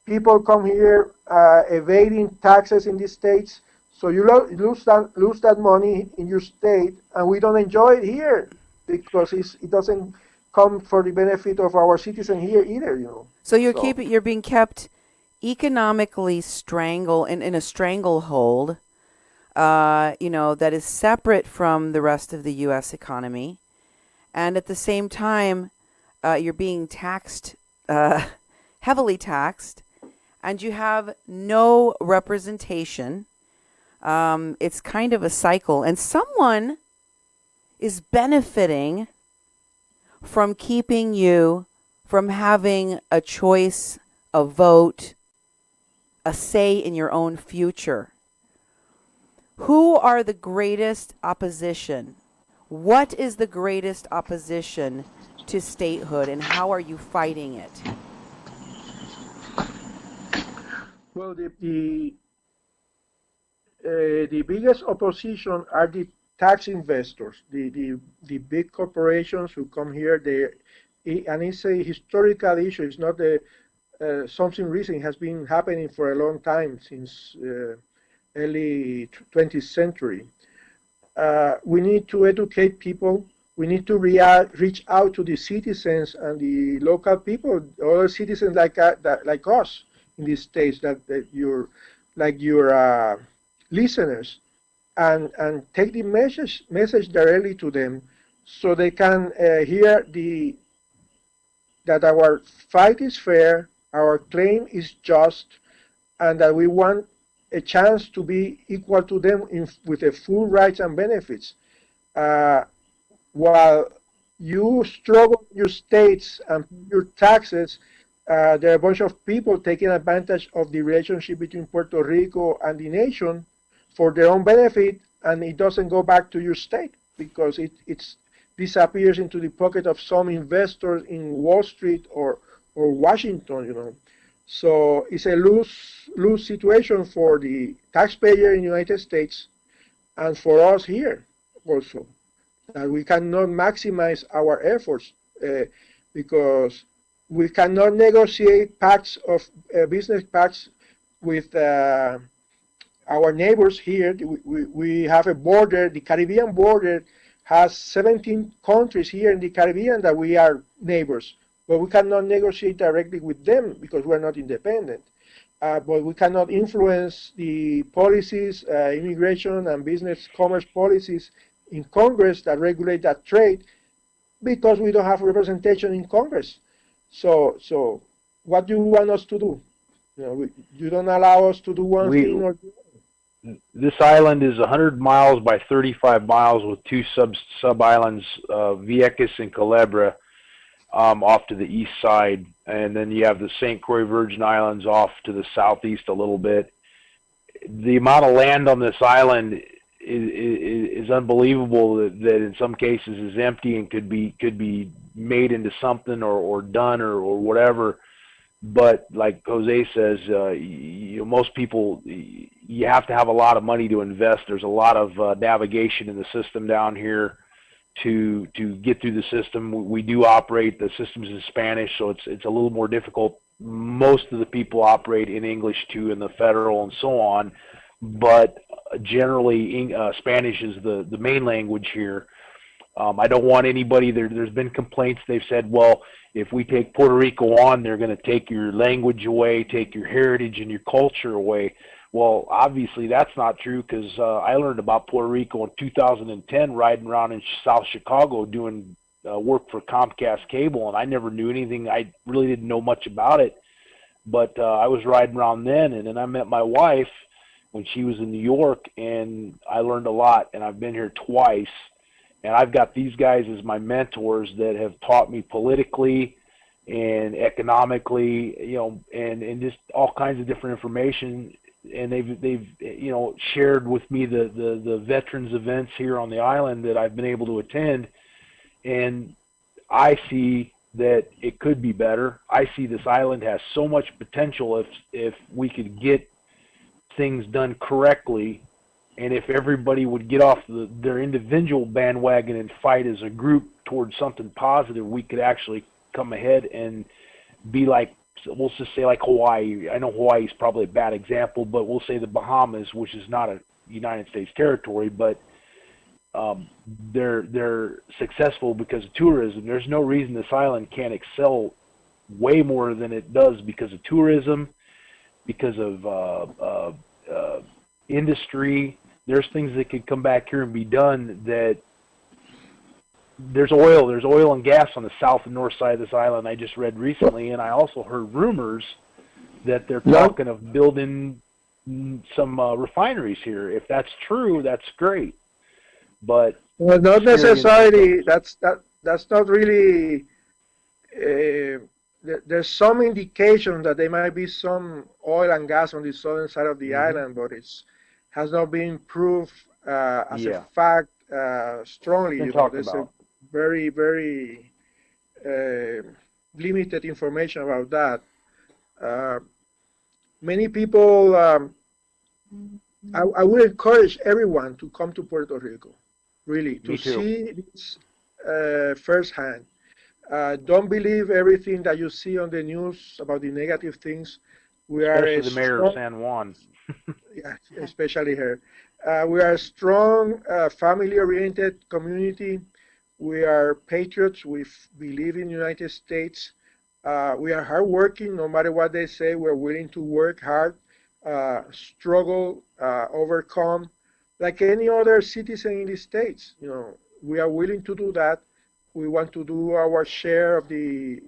People come here evading taxes in these states. So you lose that money in your state, and we don't enjoy it here because it doesn't come for the benefit of our citizens here either. So you're being kept economically in a stranglehold. That is separate from the rest of the U.S. economy. And at the same time, you're being taxed, heavily taxed, and you have no representation. It's kind of a cycle. And someone is benefiting from keeping you from having a choice, a vote, a say in your own future. Who are the greatest opposition? What is the greatest opposition to statehood, and how are you fighting it? Well, the biggest opposition are the tax investors, the big corporations who come here. And it's a historical issue. It's not something recent. It has been happening for a long time, since early 20th century. We need to educate people. We need to reach out to the citizens and the local people, other citizens like us in these states, that your listeners, and take the message directly to them, so they can hear that our fight is fair, our claim is just, and that we want a chance to be equal to them with the full rights and benefits. While you struggle in your states and your taxes, there are a bunch of people taking advantage of the relationship between Puerto Rico and the nation for their own benefit, and it doesn't go back to your state because it disappears into the pocket of some investors in Wall Street or Washington. So it's a lose situation for the taxpayer in the United States and for us here also, that we cannot maximize our efforts because we cannot negotiate business pacts with our neighbors here. We have a border. The Caribbean border has 17 countries here in the Caribbean that we are neighbors, but we cannot negotiate directly with them because we're not independent. But we cannot influence the policies, immigration and business commerce policies in Congress that regulate that trade because we don't have representation in Congress. So what do you want us to do? You don't allow us to do one thing or the other. This island is 100 miles by 35 miles with two sub-islands, Vieques and Culebra, off to the east side. And then you have the St. Croix Virgin Islands off to the southeast a little bit. The amount of land on this island is unbelievable, that in some cases is empty and could be made into something or done or whatever. But like Jose says, most people, you have to have a lot of money to invest. There's a lot of navigation in the system down here to get through the system. We do operate, the system's in Spanish, so it's a little more difficult. Most of the people operate in English too, in the federal and so on, but generally Spanish is the main language here. I don't want anybody, there's been complaints. They've said, well, if we take Puerto Rico on, they're going to take your language away, take your heritage and your culture away. Well, obviously that's not true, because I learned about Puerto Rico in 2010 riding around in South Chicago doing work for Comcast Cable, and I never knew anything. I really didn't know much about it, but I was riding around then, and then I met my wife when she was in New York, and I learned a lot, and I've been here twice. And I've got these guys as my mentors that have taught me politically and economically, and just all kinds of different information and they've shared with me the veterans events here on the island that I've been able to attend, and I see that it could be better. I see this island has so much potential if we could get things done correctly, and if everybody would get off their individual bandwagon and fight as a group towards something positive, we could actually come ahead and be like, we'll just say like Hawaii. I know Hawaii is probably a bad example, but we'll say the Bahamas, which is not a United States territory, but they're successful because of tourism. There's no reason this island can't excel way more than it does because of tourism, because of industry. There's things that could come back here and be done. That there's oil and gas on the south and north side of this island. I just read recently, and I also heard rumors that they're talking of building some refineries here. If that's true, that's great. But well, not necessarily. That's not really. There's some indication that there might be some oil and gas on the southern side of the island, but has not been proved as a fact strongly. There's a very, very limited information about that. Many people. I would encourage everyone to come to Puerto Rico, really, to see this firsthand. Don't believe everything that you see on the news about the negative things. Especially the mayor of San Juan. Yeah, especially her. We are a strong, family-oriented community. We are patriots. We believe in the United States. We are hardworking. No matter what they say, we're willing to work hard, struggle, overcome, like any other citizen in the States. We are willing to do that. We want to do our share of the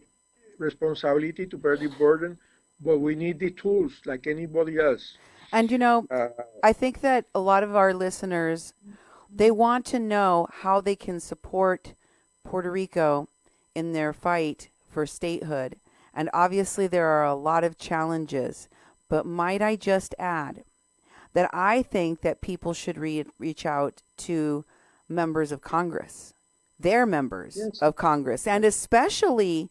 responsibility to bear the burden, but we need the tools like anybody else. And I think that a lot of our listeners, they want to know how they can support Puerto Rico in their fight for statehood. And obviously there are a lot of challenges, but might I just add that I think that people should reach out to members of Congress, their members of Congress, and especially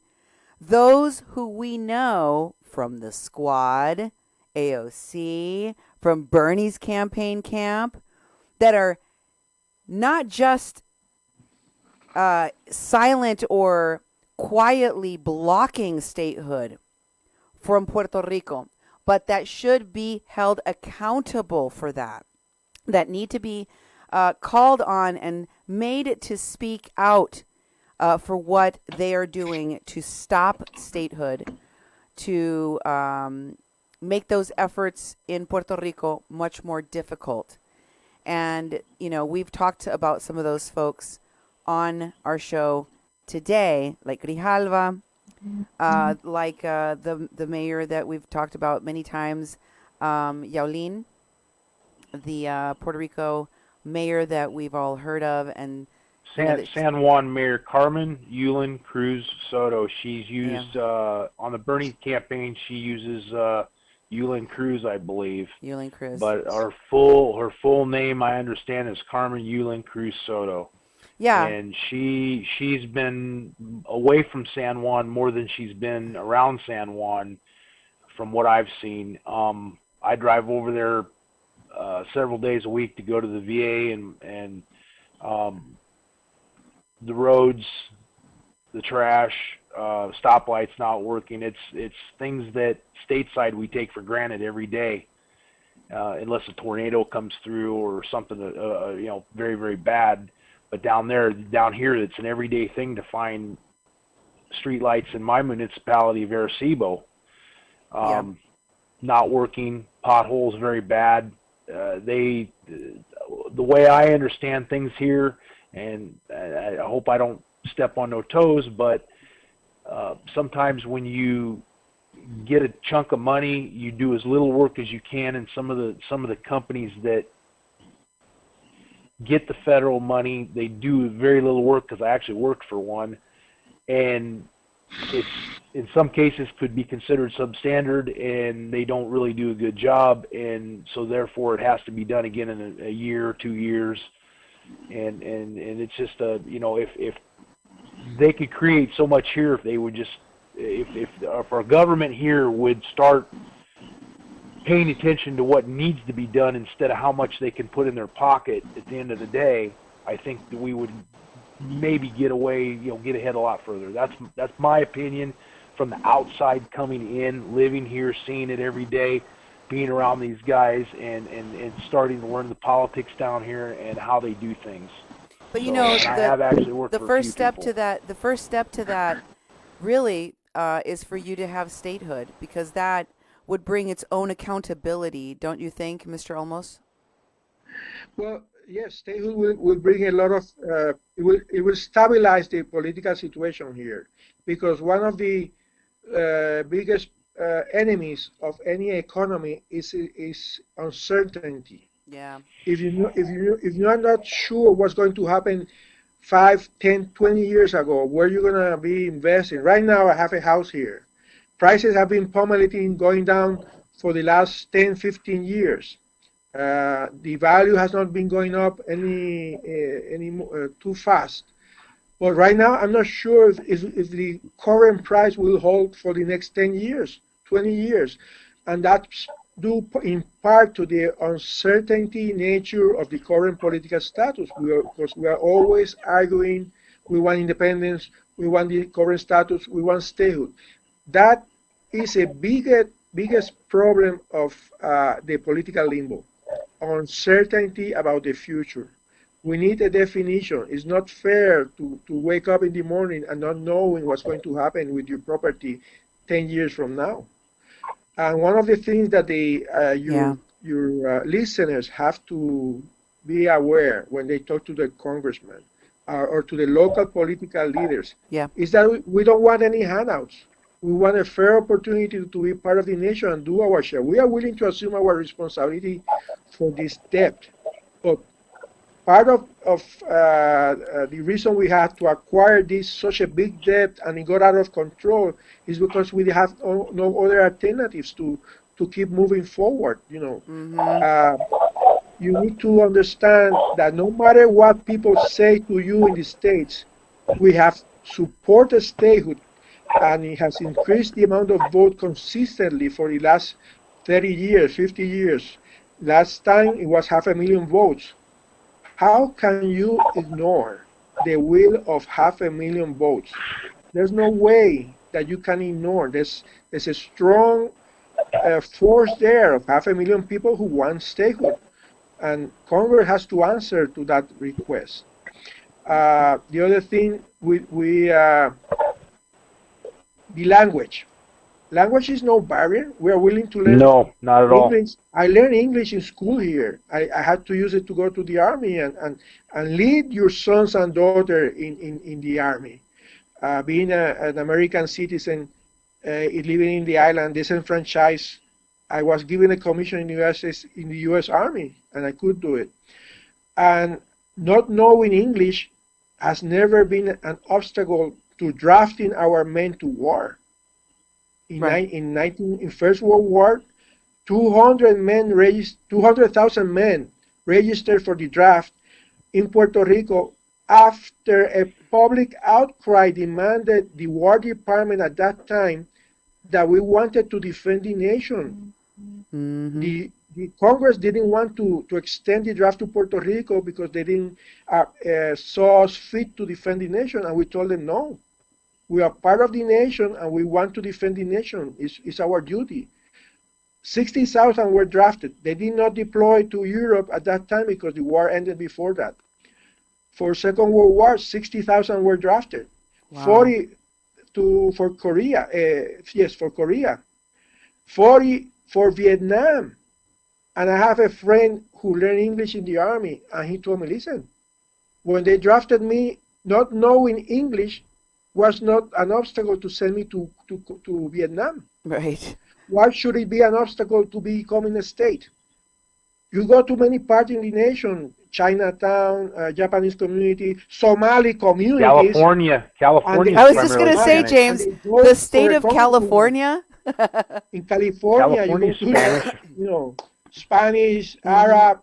those who we know from the squad, AOC, from Bernie's campaign camp, that are not just silent or quietly blocking statehood from Puerto Rico, but that should be held accountable for that need to be called on and made to speak out for what they are doing to stop statehood, to make those efforts in Puerto Rico much more difficult. And, we've talked about some of those folks on our show today, like Grijalva, like the mayor that we've talked about many times, Yaulin, the Puerto Rico mayor that we've all heard of, and San Juan Mayor Carmen Yulin Cruz Soto. She's used on the Bernie campaign. She uses Yulin Cruz, I believe. Yulin Cruz. But her full name, I understand, is Carmen Yulin Cruz Soto. Yeah. And she's been away from San Juan more than she's been around San Juan, from what I've seen. I drive over there several days a week to go to the VA, and the roads, the trash, stoplights not working. It's things that stateside we take for granted every day, unless a tornado comes through or something very, very bad. But down here, it's an everyday thing to find streetlights in my municipality of Arecibo not working, potholes very bad. The way I understand things here, and I hope I don't step on no toes, but sometimes when you get a chunk of money, you do as little work as you can, and some of the companies that get the federal money, they do very little work, because I actually worked for one, and in some cases could be considered substandard, and they don't really do a good job, and so therefore it has to be done again in a year or 2 years, and it's just if they could create so much here, if they would just if our government here would start paying attention to what needs to be done instead of how much they can put in their pocket at the end of the day, I think that we would maybe get ahead a lot further. That's my opinion from the outside coming in, living here, seeing it every day, being around these guys, and starting to learn the politics down here and how they do things. But I have actually worked the for a first few step people. the first step to that really is for you to have statehood, because that would bring its own accountability, don't you think, Mr. Olmos? Well, yes, statehood will bring a lot of, it will stabilize the political situation here, because one of the biggest enemies of any economy is uncertainty. Yeah. If you are not sure what's going to happen 5, 10, 20 years ago, where you're going to be investing. Right now, I have a house here. Prices have been plummeting, going down for the last 10, 15 years. The value has not been going up any too fast. But right now, I'm not sure if the current price will hold for the next 10 years, 20 years. And that's due in part to the uncertainty nature of the current political status. Because we are always arguing, we want independence, we want the current status, we want statehood. That is a biggest problem of the political limbo, uncertainty about the future. We need a definition. It's not fair to wake up in the morning and not knowing what's going to happen with your property 10 years from now. And one of the things that your listeners have to be aware when they talk to the congressman or to the local political leaders is that we don't want any handouts. We want a fair opportunity to be part of the nation and do our share. We are willing to assume our responsibility for this debt. But part of the reason we had to acquire such a big debt and it got out of control is because we have no other alternatives to keep moving forward. You need to understand that no matter what people say to you in the States, we have supported statehood, and it has increased the amount of vote consistently for the last 30 years, 50 years. Last time it was 500,000 votes. How can you ignore the will of 500,000 votes? There's no way that you can ignore. There's a strong force there of 500,000 people who want statehood, and Congress has to answer to that request. The other thing, the language. Language is no barrier. We are willing to learn. No, not at English. all. I learned English in school here. I had to use it to go to the army and lead your sons and daughters in the army. Being an American citizen, living in the island, disenfranchised, I was given a commission in the U.S. Army, and I could do it. And not knowing English has never been an obstacle to drafting our men to war. In First World War, 200,000 men registered for the draft in Puerto Rico after a public outcry demanded the War Department at that time that we wanted to defend the nation. Mm-hmm. The Congress didn't want to extend the draft to Puerto Rico because they didn't saw us fit to defend the nation, and we told them no. We are part of the nation, and we want to defend the nation. It's our duty. 60,000 were drafted. They did not deploy to Europe at that time because the war ended before that. For Second World War, 60,000 were drafted. Wow. 40 for Korea. For Korea. 40 for Vietnam. And I have a friend who learned English in the army, and he told me, listen, when they drafted me, not knowing English was not an obstacle to send me to Vietnam. Right. Why should it be an obstacle to becoming a state? You go to many parts in the nation, Chinatown, Japanese community, Somali communities. California And is I was just going to primarily say, Spanish. James, and they vote the for state a of congressman. California. In California, you go California's to Spanish. Spanish, Arab,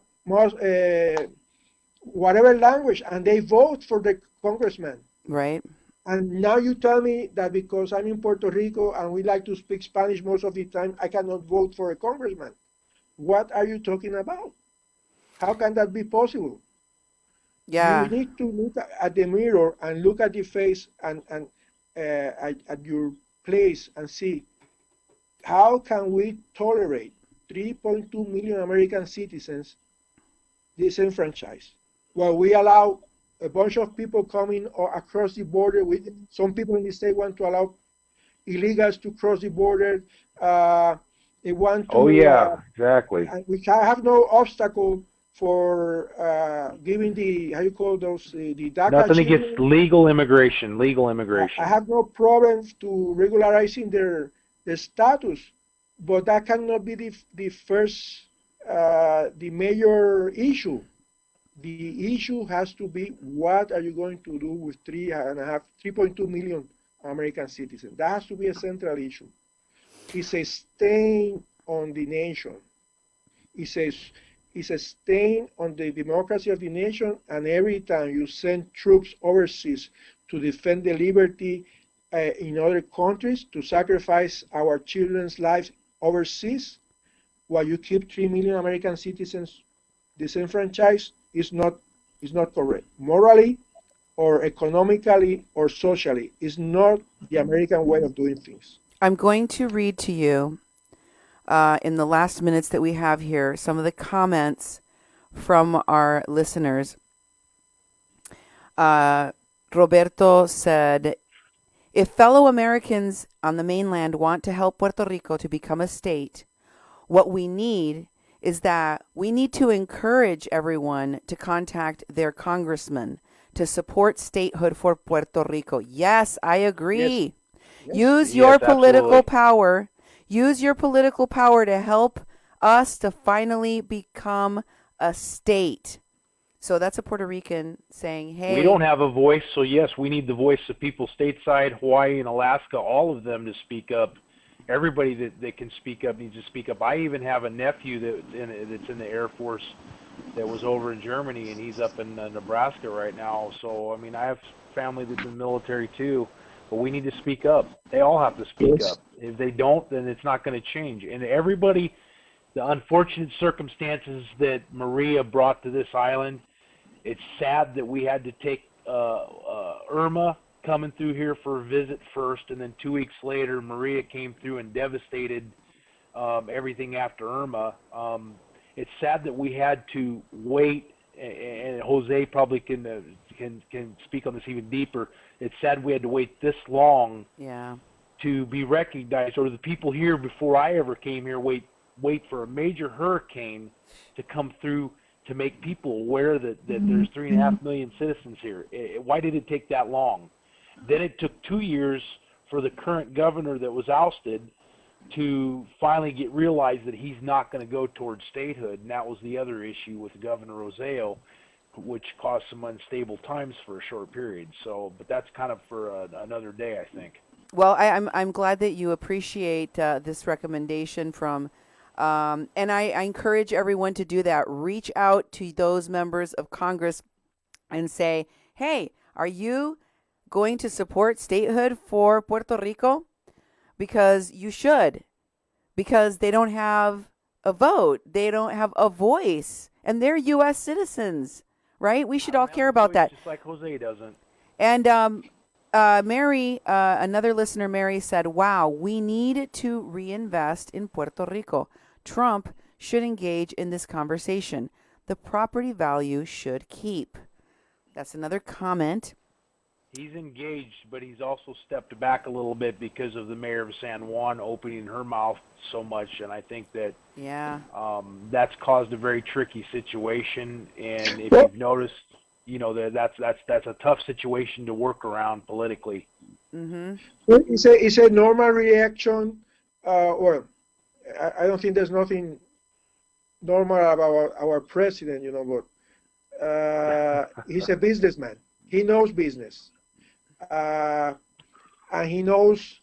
whatever language, and they vote for the congressman. Right. And now you tell me that because I'm in Puerto Rico and we like to speak Spanish most of the time, I cannot vote for a congressman. What are you talking about? How can that be possible? Yeah. You need to look at the mirror and look at the face and at your place and see how can we tolerate 3.2 million American citizens disenfranchised while we allow a bunch of people coming across the border. With some people in the state want to allow illegals to cross the border. They want to. Oh yeah, exactly. We have no obstacle for giving the how you call those the DACA Nothing children. against legal immigration. Legal immigration. I have no problem to regularizing their status, but that cannot be the first the major issue. The issue has to be what are you going to do with 3.2 million American citizens. That has to be a central issue. It's a stain on the nation. It's a stain on the democracy of the nation, and every time you send troops overseas to defend the liberty in other countries, to sacrifice our children's lives overseas, while you keep 3 million American citizens disenfranchised, is not correct. Morally, or economically, or socially, is not the American way of doing things. I'm going to read to you in the last minutes that we have here some of the comments from our listeners. Roberto said, if fellow Americans on the mainland want to help Puerto Rico to become a state, what we need is that we need to encourage everyone to contact their congressman to support statehood for Puerto Rico. Yes, I agree. Yes. Use your political absolutely. power. Use your political power to help us to finally become a state. So that's a Puerto Rican saying, hey. We don't have a voice, so yes, we need the voice of people stateside, Hawaii and Alaska, all of them to speak up. Everybody that can speak up needs to speak up. I even have a nephew that's in the Air Force that was over in Germany, and he's up in Nebraska right now. So, I mean, I have family that's in the military too, but we need to speak up. They all have to speak Yes. up. If they don't, then it's not going to change. And everybody, the unfortunate circumstances that Maria brought to this island, it's sad that we had to take Irma coming through here for a visit first, and then 2 weeks later, Maria came through and devastated everything after Irma. It's sad that we had to wait, and Jose probably can speak on this even deeper. It's sad we had to wait this long to be recognized, or the people here before I ever came here wait for a major hurricane to come through to make people aware that there's 3.5 million citizens here. Why did it take that long? Then it took 2 years for the current governor that was ousted to finally realize that he's not going to go towards statehood, and that was the other issue with Governor Roseo, which caused some unstable times for a short period. So, but that's kind of for another day, I think. Well, I'm glad that you appreciate this recommendation from, and I encourage everyone to do that. Reach out to those members of Congress and say, hey, are you going to support statehood for Puerto Rico? Because you should. Because they don't have a vote. They don't have a voice. And they're U.S. citizens, right? We should all care about that. Just like Jose doesn't. And Mary, another listener, Mary, said, wow, we need to reinvest in Puerto Rico. Trump should engage in this conversation. The property value should keep. That's another comment. He's engaged, but he's also stepped back a little bit because of the mayor of San Juan opening her mouth so much, and I think that that's caused a very tricky situation. And if you've noticed, you know that's a tough situation to work around politically. Mm-hmm. It's a normal reaction. I don't think there's nothing normal about our president, but he's a businessman. He knows business. And he knows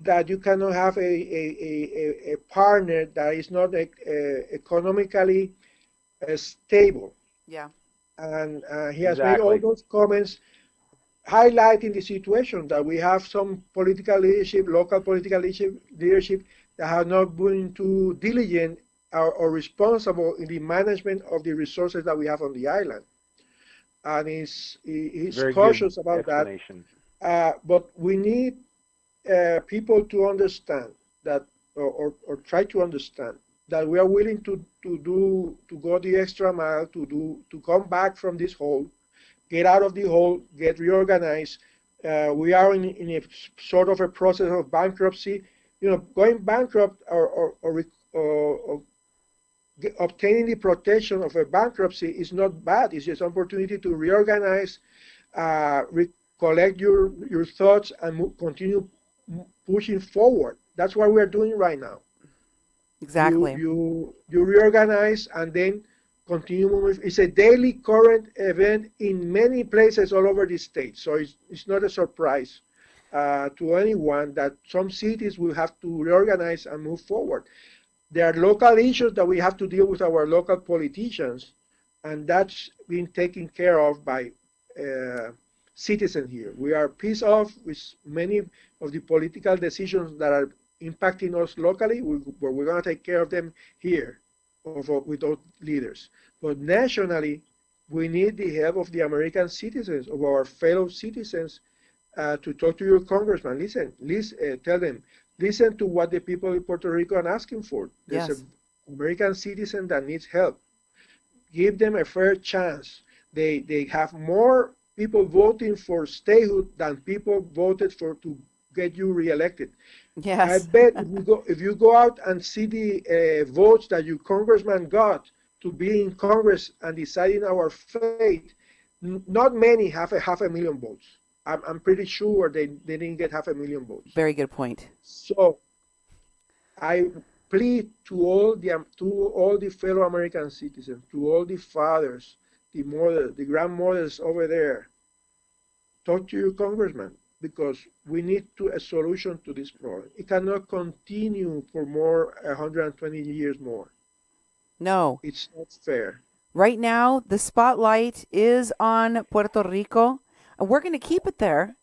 that you cannot have a partner that is not economically stable. Yeah. And he has made all Exactly. those comments highlighting the situation that we have some political leadership, local political leadership that have not been too diligent or responsible in the management of the resources that we have on the island. And he's Very good cautious about that. explanation. But we need people to understand that, or try to understand that we are willing to go the extra mile to come back from this hole, get out of the hole, get reorganized. We are in a sort of a process of bankruptcy. Going bankrupt or obtaining the protection of a bankruptcy is not bad. It's just an opportunity to reorganize, collect your thoughts, and continue pushing forward. That's what we're doing right now. Exactly. You reorganize and then continue moving. It's a daily current event in many places all over the state. So it's not a surprise to anyone that some cities will have to reorganize and move forward. There are local issues that we have to deal with our local politicians, and that's been taken care of by citizens here. We are pissed off with many of the political decisions that are impacting us locally, but we're going to take care of them here with those leaders. But nationally, we need the help of the American citizens, of our fellow citizens, to talk to your congressman. Listen, tell them, listen to what the people in Puerto Rico are asking for. There's Yes. an American citizen that needs help. Give them a fair chance. They have more people voting for statehood than people voted for to get you reelected. I Yes. bet if you go out and see the votes that your congressman got to be in Congress and deciding our fate, not many have half a million votes. I'm pretty sure they didn't get half a million votes. Very good point. So I plead to all the fellow American citizens, to all the fathers, the mothers, the grandmothers over there, talk to your congressman, because we need a solution to this problem. It cannot continue for 120 years more. No. It's not fair. Right now, the spotlight is on Puerto Rico, and we're going to keep it there.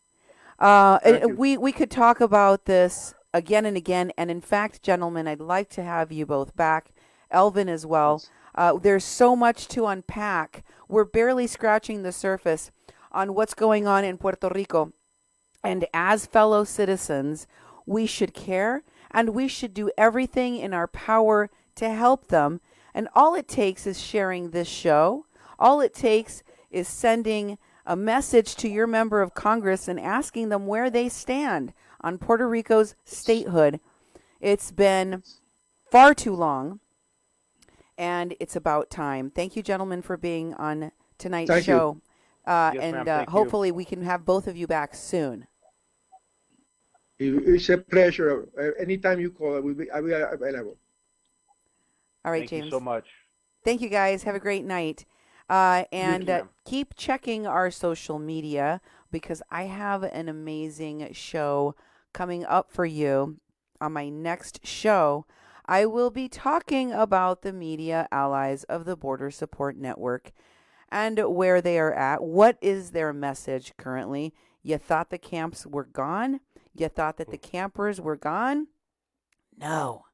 Thank you. We could talk about this again and again, and in fact, gentlemen, I'd like to have you both back, Elvin as well. There's so much to unpack. We're barely scratching the surface on what's going on in Puerto Rico. And as fellow citizens, we should care, and we should do everything in our power to help them. And all it takes is sharing this show. All it takes is sending a message to your member of Congress and asking them where they stand on Puerto Rico's statehood. It's been far too long, and it's about time. Thank you, gentlemen, for being on tonight's Thank you. show. Yes, ma'am. Thank you. Hopefully we can have both of you back soon. It's a pleasure. Anytime you call, I'll be available. All right, Thank James. you so much. Thank you, guys. Have a great night. And ma'am. keep checking our social media, because I have an amazing show coming up for you. On my next show, I will be talking about the media allies of the Border Support Network and where they are at. What is their message currently? You thought the camps were gone? You thought that the campers were gone? No.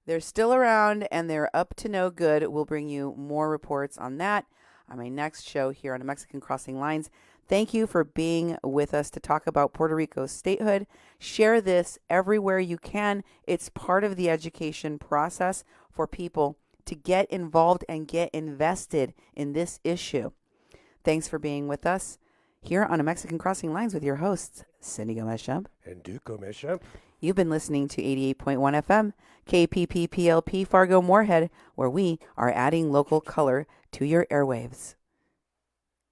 They're still around, and they're up to no good. We'll bring you more reports on that on my next show here on the Mexican Crossing Lines. Thank you for being with us to talk about Puerto Rico statehood. Share this everywhere you can. It's part of the education process for people to get involved and get invested in this issue. Thanks for being with us here on a Mexican Crossing Lines with your hosts, Cindy Gomez-Schempp. And Duke Gomez-Schempp. You've been listening to 88.1 FM, KPPPLP Fargo Moorhead, where we are adding local color to your airwaves.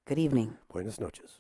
Good evening. Buenas noches.